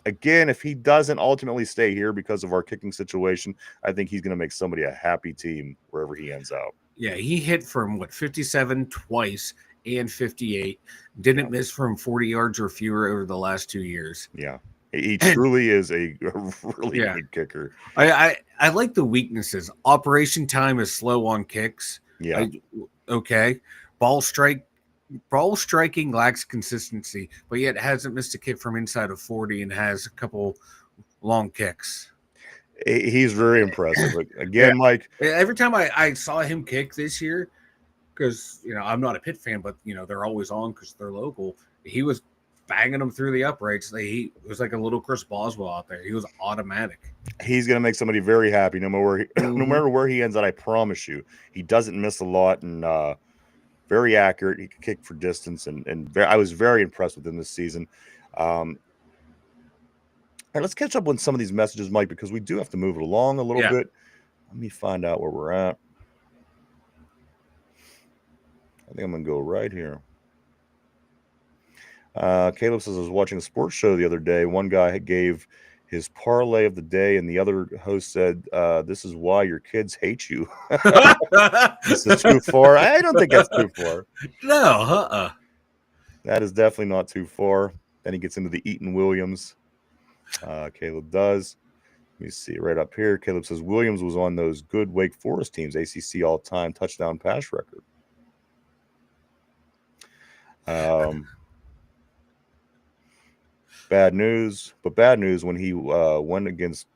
Again, if he doesn't ultimately stay here because of our kicking situation, I think he's going to make somebody a happy team wherever he ends out. Yeah, he hit from 57 twice and 58. Didn't miss from 40 yards or fewer over the last 2 years. Yeah, he truly is a really good kicker. I like the weaknesses. Operation time is slow on kicks. Yeah. Ball striking lacks consistency, but yet hasn't missed a kick from inside of 40 and has a couple long kicks. He's very impressive. Again, Mike. Every time I saw him kick this year, because, you know, I'm not a Pitt fan, but, you know, they're always on because they're local. He was banging them through the uprights. He was like a little Chris Boswell out there. He was automatic. He's going to make somebody very happy no matter where he ends up. I promise you. He doesn't miss a lot, and very accurate. He can kick for distance, and I was very impressed with him this season. And let's catch up on some of these messages, Mike, because we do have to move it along a little bit. Let me find out where we're at. I think I'm going to go right here. Caleb says, I was watching a sports show the other day. One guy gave his parlay of the day, and the other host said, this is why your kids hate you. This is too far. I don't think that's too far. No, That is definitely not too far. Then he gets into the Eaton Williams. Caleb does. Let me see right up here. Caleb says Williams was on those good Wake Forest teams, ACC all-time touchdown pass record. Bad news, when he went against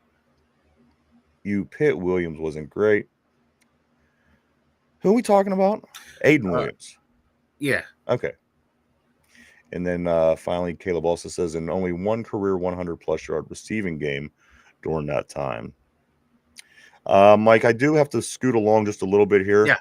Pitt, Williams wasn't great. Who are we talking about? Aiden Williams. Yeah. Okay. And then finally, Caleb also says in only one career 100-plus yard receiving game during that time. Mike, I do have to scoot along just a little bit here. Yeah.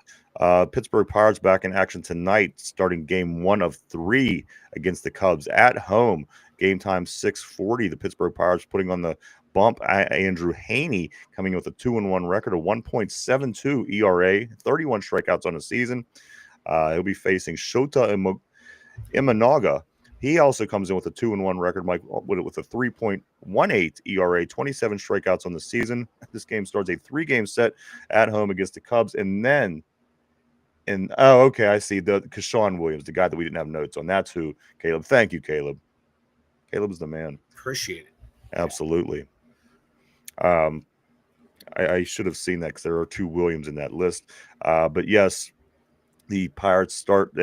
Pittsburgh Pirates back in action tonight, starting game 1 of 3 against the Cubs at home. Game time 6:40. The Pittsburgh Pirates putting on the bump. Andrew Haney coming in with a 2-1 record, a 1.72 ERA, 31 strikeouts on the season. He'll be facing Shota Imanaga. He also comes in with a 2-1 record, Mike, with a 3.18 ERA, 27 strikeouts on the season. This game starts a 3-game set at home against the Cubs, and then. And okay, I see the Keshawn Williams, the guy that we didn't have notes on. That's who, Caleb. Thank you, Caleb. Caleb's the man. Appreciate it. Absolutely. I should have seen that because there are 2 Williams in that list. But yes, the Pirates start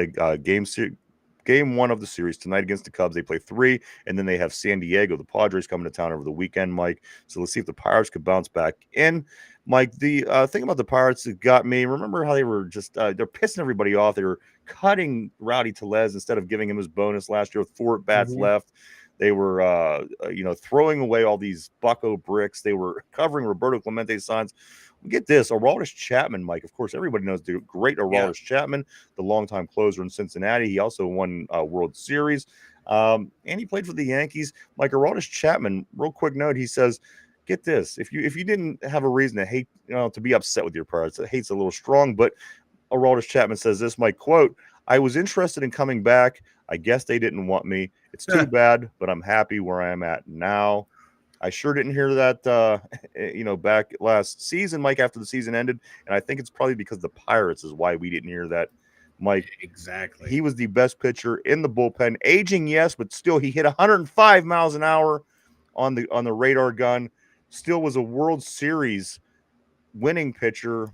game 1 of the series tonight against the Cubs. They play 3, and then they have San Diego, the Padres, coming to town over the weekend, Mike. So let's see if the Pirates could bounce back in. Mike, the thing about the Pirates that got me, remember how they were just they're pissing everybody off. They were cutting Rowdy Tellez instead of giving him his bonus last year with 4 at-bats left. They were, throwing away all these Bucco bricks. They were covering Roberto Clemente's signs. Get this, Aroldis Chapman, Mike. Of course, everybody knows the great Aroldis Chapman, the longtime closer in Cincinnati. He also won World Series, and he played for the Yankees. Mike, Aroldis Chapman, real quick note, he says, get this, if you didn't have a reason to hate, to be upset with your Pirates, hate's a little strong, but Aroldis Chapman says this, Mike, quote, "I was interested in coming back. I guess they didn't want me. It's too bad, but I'm happy where I am at now." I sure didn't hear that, back last season, Mike, after the season ended. And I think it's probably because the Pirates is why we didn't hear that, Mike. Exactly. He was the best pitcher in the bullpen. Aging, yes, but still he hit 105 miles an hour on the radar gun. Still was a World Series winning pitcher.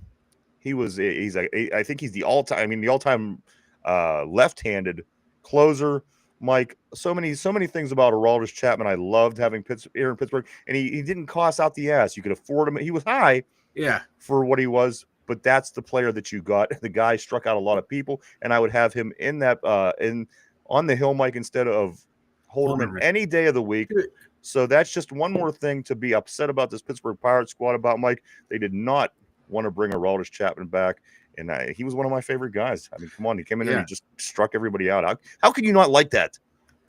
I think he's the all-time left-handed closer. Mike, so many things about Aroldis Chapman. I loved having here in Pittsburgh, and he didn't cost out the ass. You could afford him. He was high, for what he was, but that's the player that you got. The guy struck out a lot of people, and I would have him in that on the hill, Mike, instead of Holderman any day of the week. So that's just one more thing to be upset about this Pittsburgh Pirates squad about, Mike. They did not want to bring Aroldis Chapman back. And he was one of my favorite guys. I mean, come on. He came in there and he just struck everybody out. How can you not like that?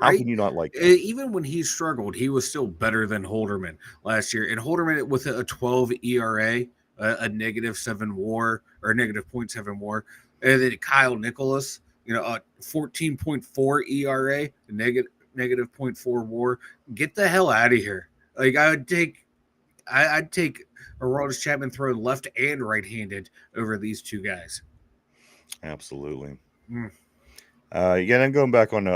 How can you not like that? Even when he struggled, he was still better than Holderman last year. And Holderman with a 12 ERA, a -7 WAR or a -0.7 WAR. And then Kyle Nicholas, a 14.4 ERA, -0.4 WAR. Get the hell out of here. Like I'd take Aroldis Chapman throwing left and right-handed over these 2 guys. Absolutely. And going back on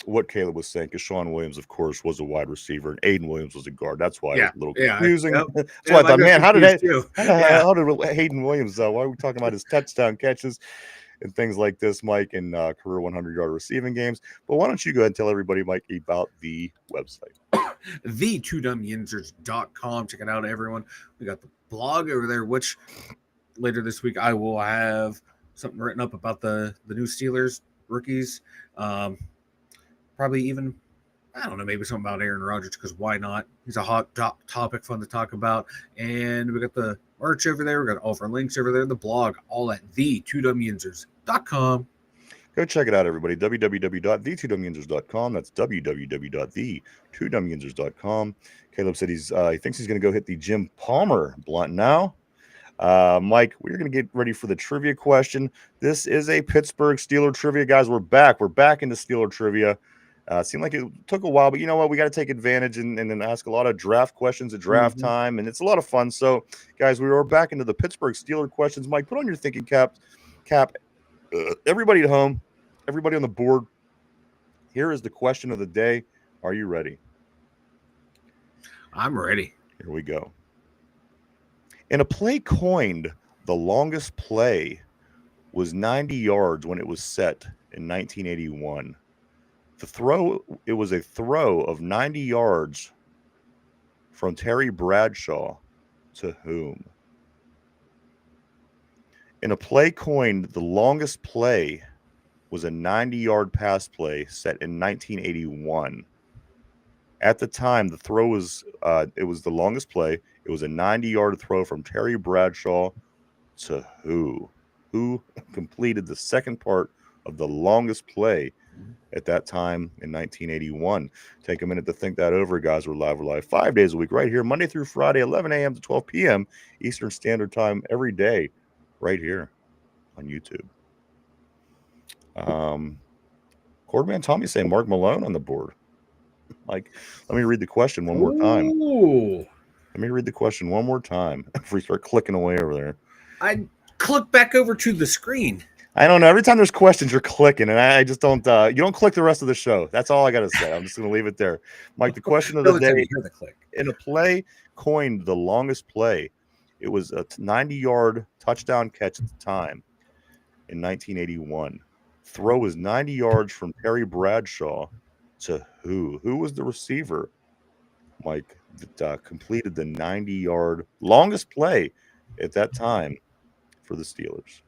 what Caleb was saying, because Sean Williams, of course, was a wide receiver, and Aiden Williams was a guard. That's why it was a little confusing. That's why I thought, man, how did Hayden Williams, why are we talking about his touchdown catches and things like this, Mike, and career 100-yard receiving games? But why don't you go ahead and tell everybody, Mike, about the website? The2dumbyinserts.com. Check it out, everyone. We got the blog over there, which later this week I will have something written up about the new Steelers rookies. Probably even, I don't know, maybe something about Aaron Rodgers, because why not? He's a hot topic, fun to talk about. And we got the merch over there. We got all of our links over there. The blog, all at the2dumbyinserts.com. Go check it out, everybody. www.the2dumbyinserts.com. That's www.the2dumbyinserts.com. Caleb said he thinks he's going to go hit the Jim Palmer blunt now. Mike, we're going to get ready for the trivia question. This is a Pittsburgh Steeler trivia, guys. We're back. We're back into Steeler trivia. Seemed like it took a while, but you know what? We got to take advantage and ask a lot of draft questions at draft time, and it's a lot of fun. So, guys, we are back into the Pittsburgh Steeler questions. Mike, put on your thinking cap. Everybody at home, everybody on the board, here is the question of the day. Are you ready? I'm ready. Here we go. In a play coined, the longest play was 90 yards when it was set in 1981. It was a throw of 90 yards from Terry Bradshaw to whom? In a play coined, the longest play was a 90-yard pass play set in 1981. At the time, the throw was it was the longest play. It was a 90-yard throw from Terry Bradshaw to who? who completed the second part of the longest play at that time in 1981. Take a minute to think that over, guys. We're live 5 days a week right here, Monday through Friday, 11 a.m. to 12 p.m. Eastern Standard Time every day right here on YouTube. Cordman Tommy saying Mark Malone on the board. Mike, let me read the question one more time. Ooh. Let me read the question one more time before we start clicking away over there. I click back over to the screen. I don't know. Every time there's questions, you're clicking, and I just don't. You don't click the rest of the show. That's all I got to say. I'm just going to leave it there. Mike, the question of the day: hear the click. In a play coined the longest play, it was a 90-yard touchdown catch at the time in 1981. Throw was 90 yards from Terry Bradshaw to who? Who was the receiver, Mike, that completed the 90-yard longest play at that time for the Steelers?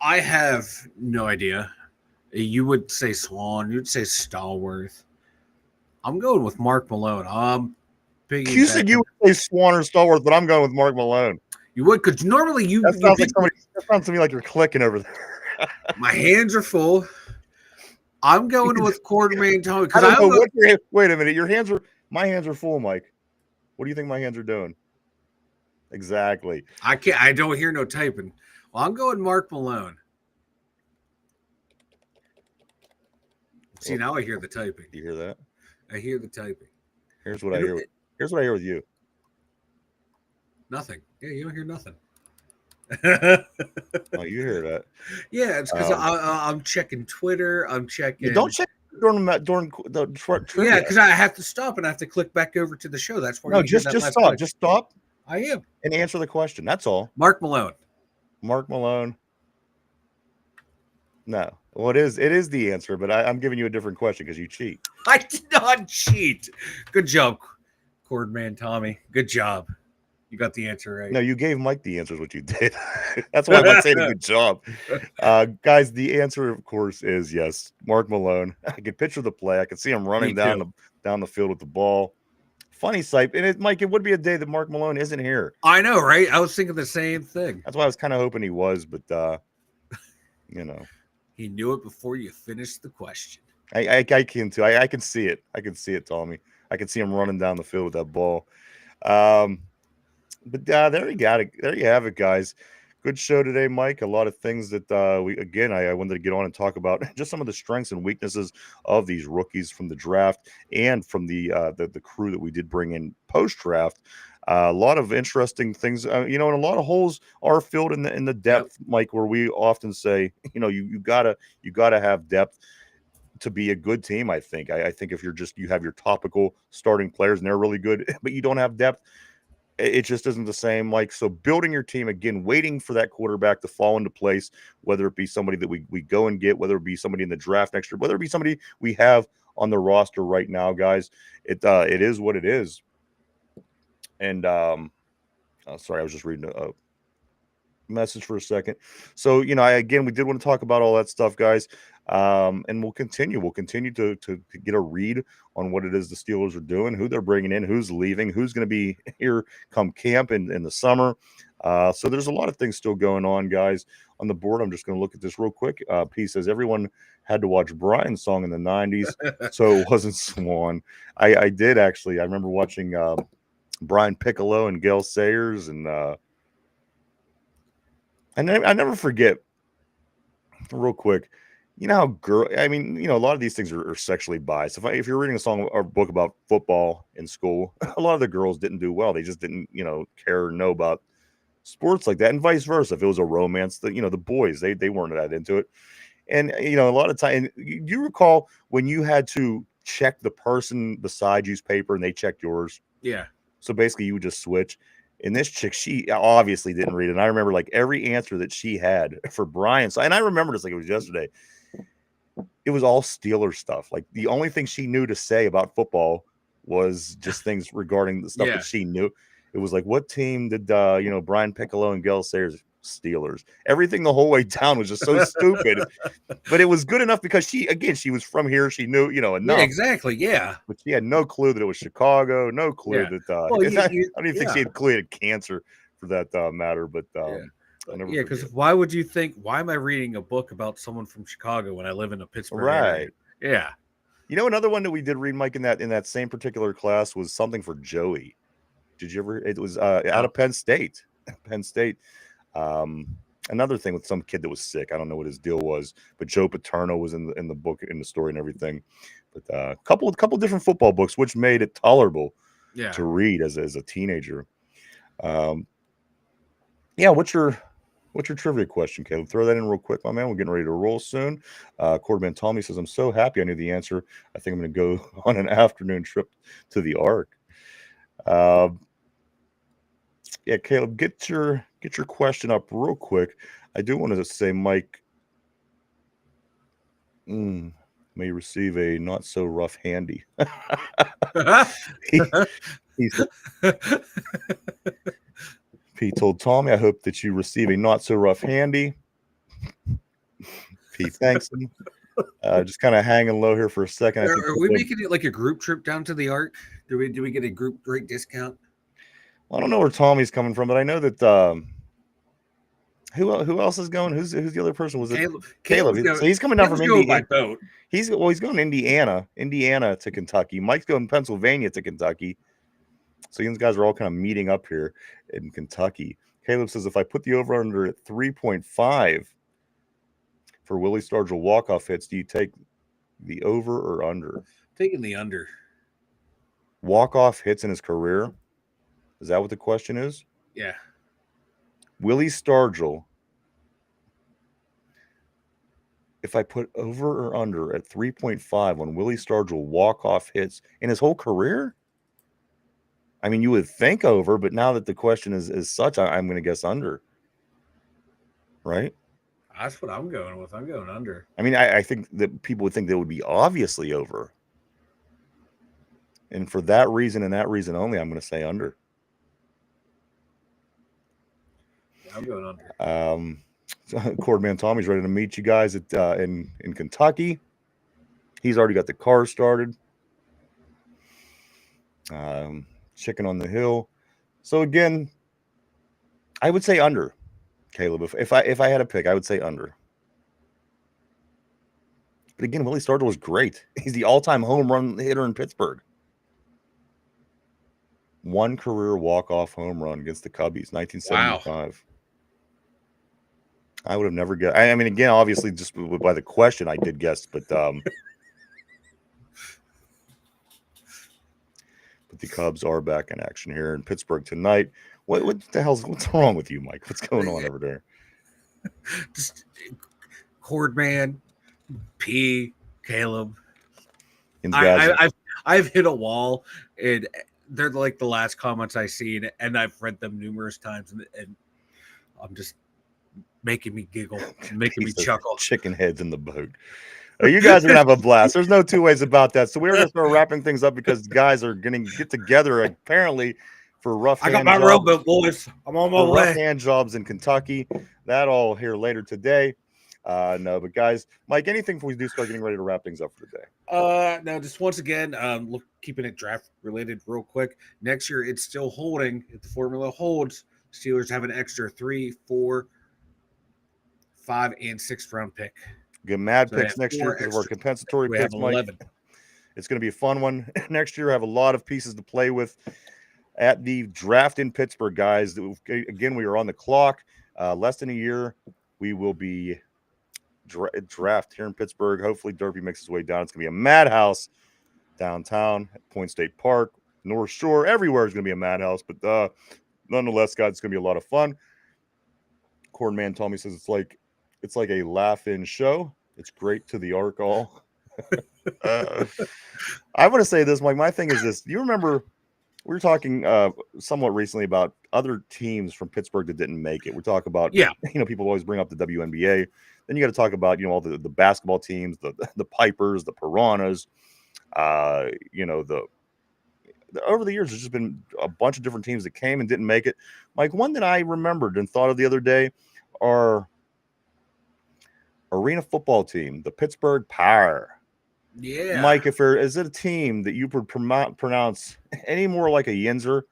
I have no idea. You would say Swan. You'd say Stallworth. I'm going with Mark Malone. You said you would say Swan or Stallworth, but I'm going with Mark Malone. You would, because normally that sounds to me like you're clicking over there. My hands are full. I'm going with Cordman Tommy. Wait a minute. My hands are full, Mike. What do you think my hands are doing? Exactly. I don't hear no typing. Well, I'm going Mark Malone. See, now I hear the typing. You hear that? I hear the typing. Here's what I hear with you. Nothing. Yeah, you don't hear nothing. Oh, you hear that? Yeah, it's because I'm checking Twitter. I'm checking. Don't check during the trivia. Yeah, because I have to stop and I have to click back over to the show. That's why. No, just stop. Just stop. I am. And answer the question. That's all. Mark Malone. Mark Malone. No. Well, it is the answer, but I'm giving you a different question because you cheat. I did not cheat. Good job, Cordman Tommy. Good job. You got the answer right. No, you gave Mike the answer is what you did. That's why I'm not saying a good job. Guys, the answer, of course, is yes, Mark Malone. I can picture the play. I can see him running down the field with the ball. Funny sight. And Mike, it would be a day that Mark Malone isn't here. I know, right? I was thinking the same thing. That's why I was kind of hoping he was, but He knew it before you finished the question. I can too. I can see it. I can see it, Tommy. I can see him running down the field with that ball. But there you got it. There you have it, guys. Good show today, Mike. A lot of things that I wanted to get on and talk about just some of the strengths and weaknesses of these rookies from the draft and from the crew that we did bring in post draft. A lot of interesting things, and a lot of holes are filled in the depth, Mike. Where we often say, you gotta have depth to be a good team. I think if you have your topical starting players and they're really good, but you don't have depth, it just isn't the same. Like, so building your team again, waiting for that quarterback to fall into place, whether it be somebody that we go and get, whether it be somebody in the draft next year, whether it be somebody we have on the roster right now, guys. It is what it is. And sorry, I was just reading a message for a second. So, we did want to talk about all that stuff, guys. And we'll continue to get a read on what it is the Steelers are doing, who they're bringing in, who's leaving, who's going to be here come camp in the summer. So there's a lot of things still going on, guys. On the board, I'm just going to look at this real quick. P says everyone had to watch Brian's song in the 90s, so it wasn't Swan. I did actually. I remember watching Brian Piccolo and Gail Sayers, and I never forget, real quick, how a lot of these things are sexually biased. If you're reading a song or book about football in school, a lot of the girls didn't do well. They just didn't, care or know about sports like that, and vice versa. If it was a romance, the boys, they weren't that into it. And, a lot of time, you recall when you had to check the person beside you's paper and they checked yours? Yeah. So basically you would just switch. And this chick, she obviously didn't read it. And I remember like every answer that she had for Brian. So, and I remember this like it was yesterday. It was all Steelers stuff. Like the only thing she knew to say about football was just things regarding the stuff that she knew. It was like, what team did Brian Piccolo and Gail Sayers? Steelers. Everything the whole way down was just so stupid, but it was good enough because she was from here. She knew, enough. Yeah, exactly. Yeah. But she had no clue that it was Chicago. No clue that, I don't even think she had clue had cancer for that matter. But Yeah, because why would you think? Why am I reading a book about someone from Chicago when I live in a Pittsburgh area? Yeah. You know, another one that we did read, Mike, in that same particular class was something for Joey. Did you ever? It was out of Penn State. Penn State. Another thing with some kid that was sick. I don't know what his deal was, but Joe Paterno was in the book, in the story and everything. But a couple different football books, which made it tolerable to read as a teenager. Yeah, what's your trivia question, Caleb? Throw that in real quick, my man. We're getting ready to roll soon. Cordman Tommy says, I'm so happy I knew the answer. I think I'm going to go on an afternoon trip to the Ark. Yeah, Caleb, get your question up real quick. I do want to say, Mike, may receive a not so rough handy. He told Tommy, I hope that you receive a not so rough handy. He thanks him. Just kind of hanging low here for a second. Are we making it like a group trip down to the Ark? Do we get a group rate discount? Well, I don't know where Tommy's coming from, but I know that who else is going? Who's the other person? Was it Caleb? So he's coming down from Indiana by boat. He's going Indiana to Kentucky. Mike's going Pennsylvania to Kentucky. So these guys are all kind of meeting up here in Kentucky. Caleb says, if I put the over under at 3.5 for Willie Stargell walk-off hits, do you take the over or under? Taking the under. Walk-off hits in his career? Is that what the question is? Yeah. Willie Stargell, if I put over or under at 3.5 on Willie Stargell walk-off hits in his whole career? I mean, you would think over, but now that the question is such, I'm going to guess under. Right? That's what I'm going with. I'm going under. I mean, I think that people would think that would be obviously over. And for that reason and that reason only, I'm going to say under. Yeah, I'm going under. Cordman Tommy's ready to meet you guys at in Kentucky. He's already got the car started. Chicken on the hill. So again, I would say under, Caleb. If I had a pick, I would say under. But again, Willie Stargell was great. He's the all-time home run hitter in Pittsburgh. One career walk-off home run against the Cubbies, 1975. Wow. I would have never guessed. I mean, again, obviously, just by the question, I did guess, but but the Cubs are back in action here in Pittsburgh tonight. What the what's wrong with you, Mike? What's going on over there? Just Cordman, P, Caleb. I've hit a wall, and they're like the last comments I seen, and I've read them numerous times, and I'm just making me giggle, making me chuckle. Chicken heads in the boat. You guys are gonna have a blast. There's no two ways about that. So we're gonna start wrapping things up because guys are gonna get together apparently for rough. I got my rowboat, boys. I'm on my way. Rough hand jobs in Kentucky. That all here later today. No, but guys, Mike, anything before we do start getting ready to wrap things up for today? No, just once again, keeping it draft related real quick. Next year, it's still holding. If the formula holds, Steelers have an extra 3, 4, 5, and 6th round pick. Get mad picks next year because we're compensatory picks, Mike. It's going to be a fun one. Next year, I have a lot of pieces to play with at the draft in Pittsburgh, guys. Again, we are on the clock. Less than a year, we will be draft here in Pittsburgh. Hopefully, Derpy makes his way down. It's going to be a madhouse downtown at Point State Park, North Shore. Everywhere is going to be a madhouse. But nonetheless, guys, it's going to be a lot of fun. Cordman Tommy says it's like a laugh-in show. It's great to the Ark all. I want to say this, Mike. My thing is this. Do you remember we were talking somewhat recently about other teams from Pittsburgh that didn't make it? We're talking about, people always bring up the WNBA. Then you got to talk about, all the basketball teams, the Pipers, the Piranhas. Over the years, there's just been a bunch of different teams that came and didn't make it. Mike, one that I remembered and thought of the other day are arena football team, the Pittsburgh Power. Yeah, Mike, is it a team that you would pronounce any more like a Yinzer?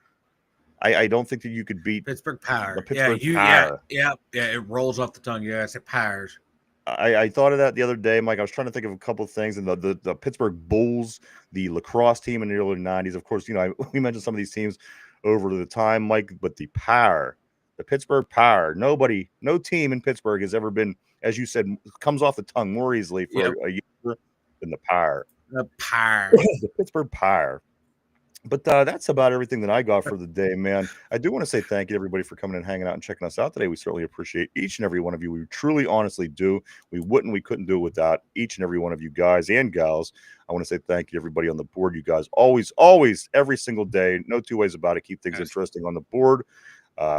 I don't think that you could beat Pittsburgh Power. the Pittsburgh Yeah, Power. yeah. It rolls off the tongue. Yeah, it's Powers. I thought of that the other day, Mike. I was trying to think of a couple of things, and the Pittsburgh Bulls, the lacrosse team in the early '90s. Of course, we mentioned some of these teams over the time, Mike. But the Pittsburgh Power. No team in Pittsburgh has ever been, as you said, comes off the tongue more easily for a year than the Power. The Power. The Pittsburgh Power. But that's about everything that I got for the day, man. I do want to say thank you to everybody for coming and hanging out and checking us out today. We certainly appreciate each and every one of you. We truly, honestly do. We couldn't do it without each and every one of you guys and gals. I want to say thank you to everybody on the board. You guys always, every single day, no two ways about it. Keep things interesting on the board.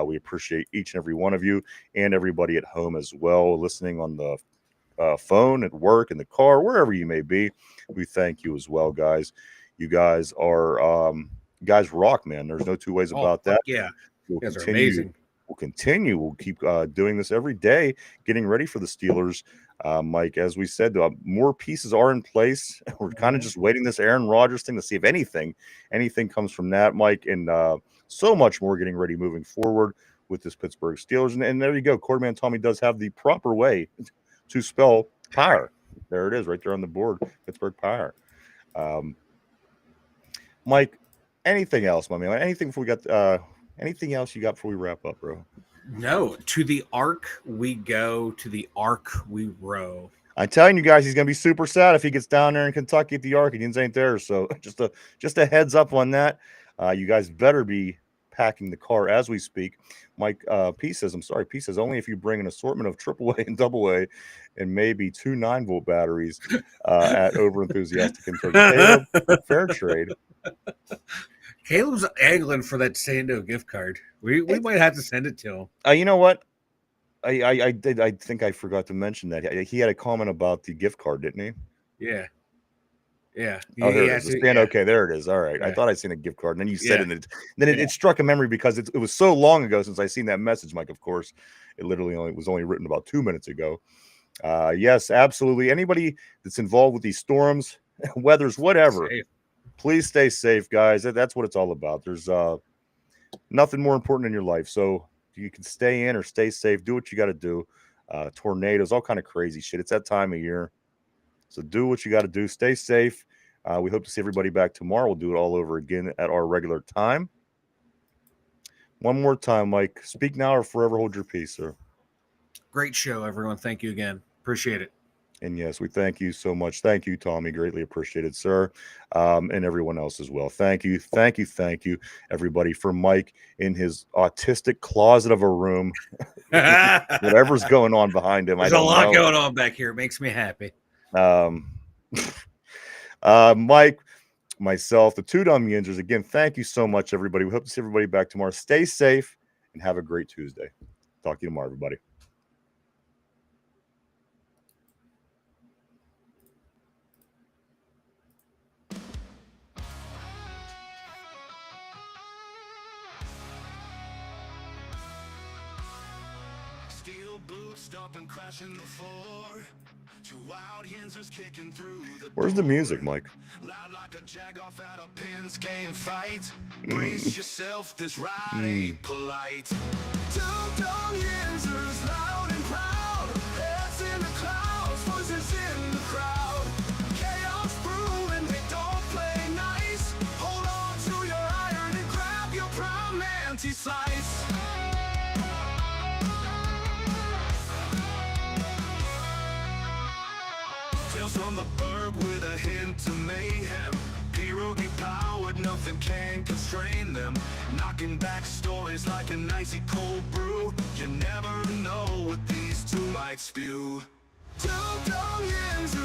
We appreciate each and every one of you and everybody at home as well, listening on the phone, at work, in the car, wherever you may be. We thank you as well, guys. You guys are guys rock, man. There's no two ways about that. Yeah, we'll you guys are amazing. We'll continue. We'll keep doing this every day, getting ready for the Steelers. Mike, as we said, more pieces are in place. We're kind of just waiting this Aaron Rodgers thing to see if anything comes from that, Mike, and so much more getting ready moving forward with this Pittsburgh Steelers. And there you go. Quarterman Tommy does have the proper way to spell Power. There it is, right there on the board. Pittsburgh Power. Mike, anything else, my man? Anything before we got anything else you got before we wrap up, bro? No, to the arc we go, to the arc we row. I'm telling you guys, he's gonna be super sad if he gets down there in Kentucky at the Arc. Indians ain't there, so just a heads up on that. You guys better be packing the car as we speak. Mike P says, only if you bring an assortment of AAA and AA and maybe 2 9-volt batteries at over enthusiastic Kentucky. Fair trade. Caleb's angling for that Sando gift card. We might have to send it to him. You know what? I think I forgot to mention that he had a comment about the gift card, didn't he? Yeah. Yeah. Oh, here it is. Okay, there it is. All right. Yeah. I thought I'd seen a gift card, and then you said it. Then it struck a memory because it was so long ago since I seen that message, Mike. Of course, it literally was only written about 2 minutes ago. Yes, absolutely. Anybody that's involved with these storms, weathers, whatever. Please stay safe, guys. That's what it's all about. There's nothing more important in your life. So you can stay in or stay safe. Do what you got to do. Tornadoes, all kind of crazy shit. It's that time of year. So do what you got to do. Stay safe. We hope to see everybody back tomorrow. We'll do it all over again at our regular time. One more time, Mike. Speak now or forever hold your peace, sir. Great show, everyone. Thank you again. Appreciate it. And yes, we thank you so much. Thank you, Tommy. Greatly appreciated, sir. And everyone else as well. Thank you, everybody, for Mike in his autistic closet of a room. Whatever's going on behind him. There's a lot going on back here. It makes me happy. Mike, myself, the two dumb yinzers. Again, thank you so much, everybody. We hope to see everybody back tomorrow. Stay safe and have a great Tuesday. Talk to you tomorrow, everybody. Stomping, crashing the floor. Two wild yinzers kicking through the Where's the music, Mike? Loud like a jag off at a Pins game fight. Brace yourself, this ride ain't polite. Two dumb yinzers, loud and proud. Heads in the clouds, voices in the crowd. Chaos brewing, they don't play nice. Hold on to your iron and grab your prime anti-slice. From the burb with a hint of mayhem. Pierogi powered, nothing can constrain them. Knocking back stories like an icy cold brew. You never know what these two might spew. Two dumb yinzers.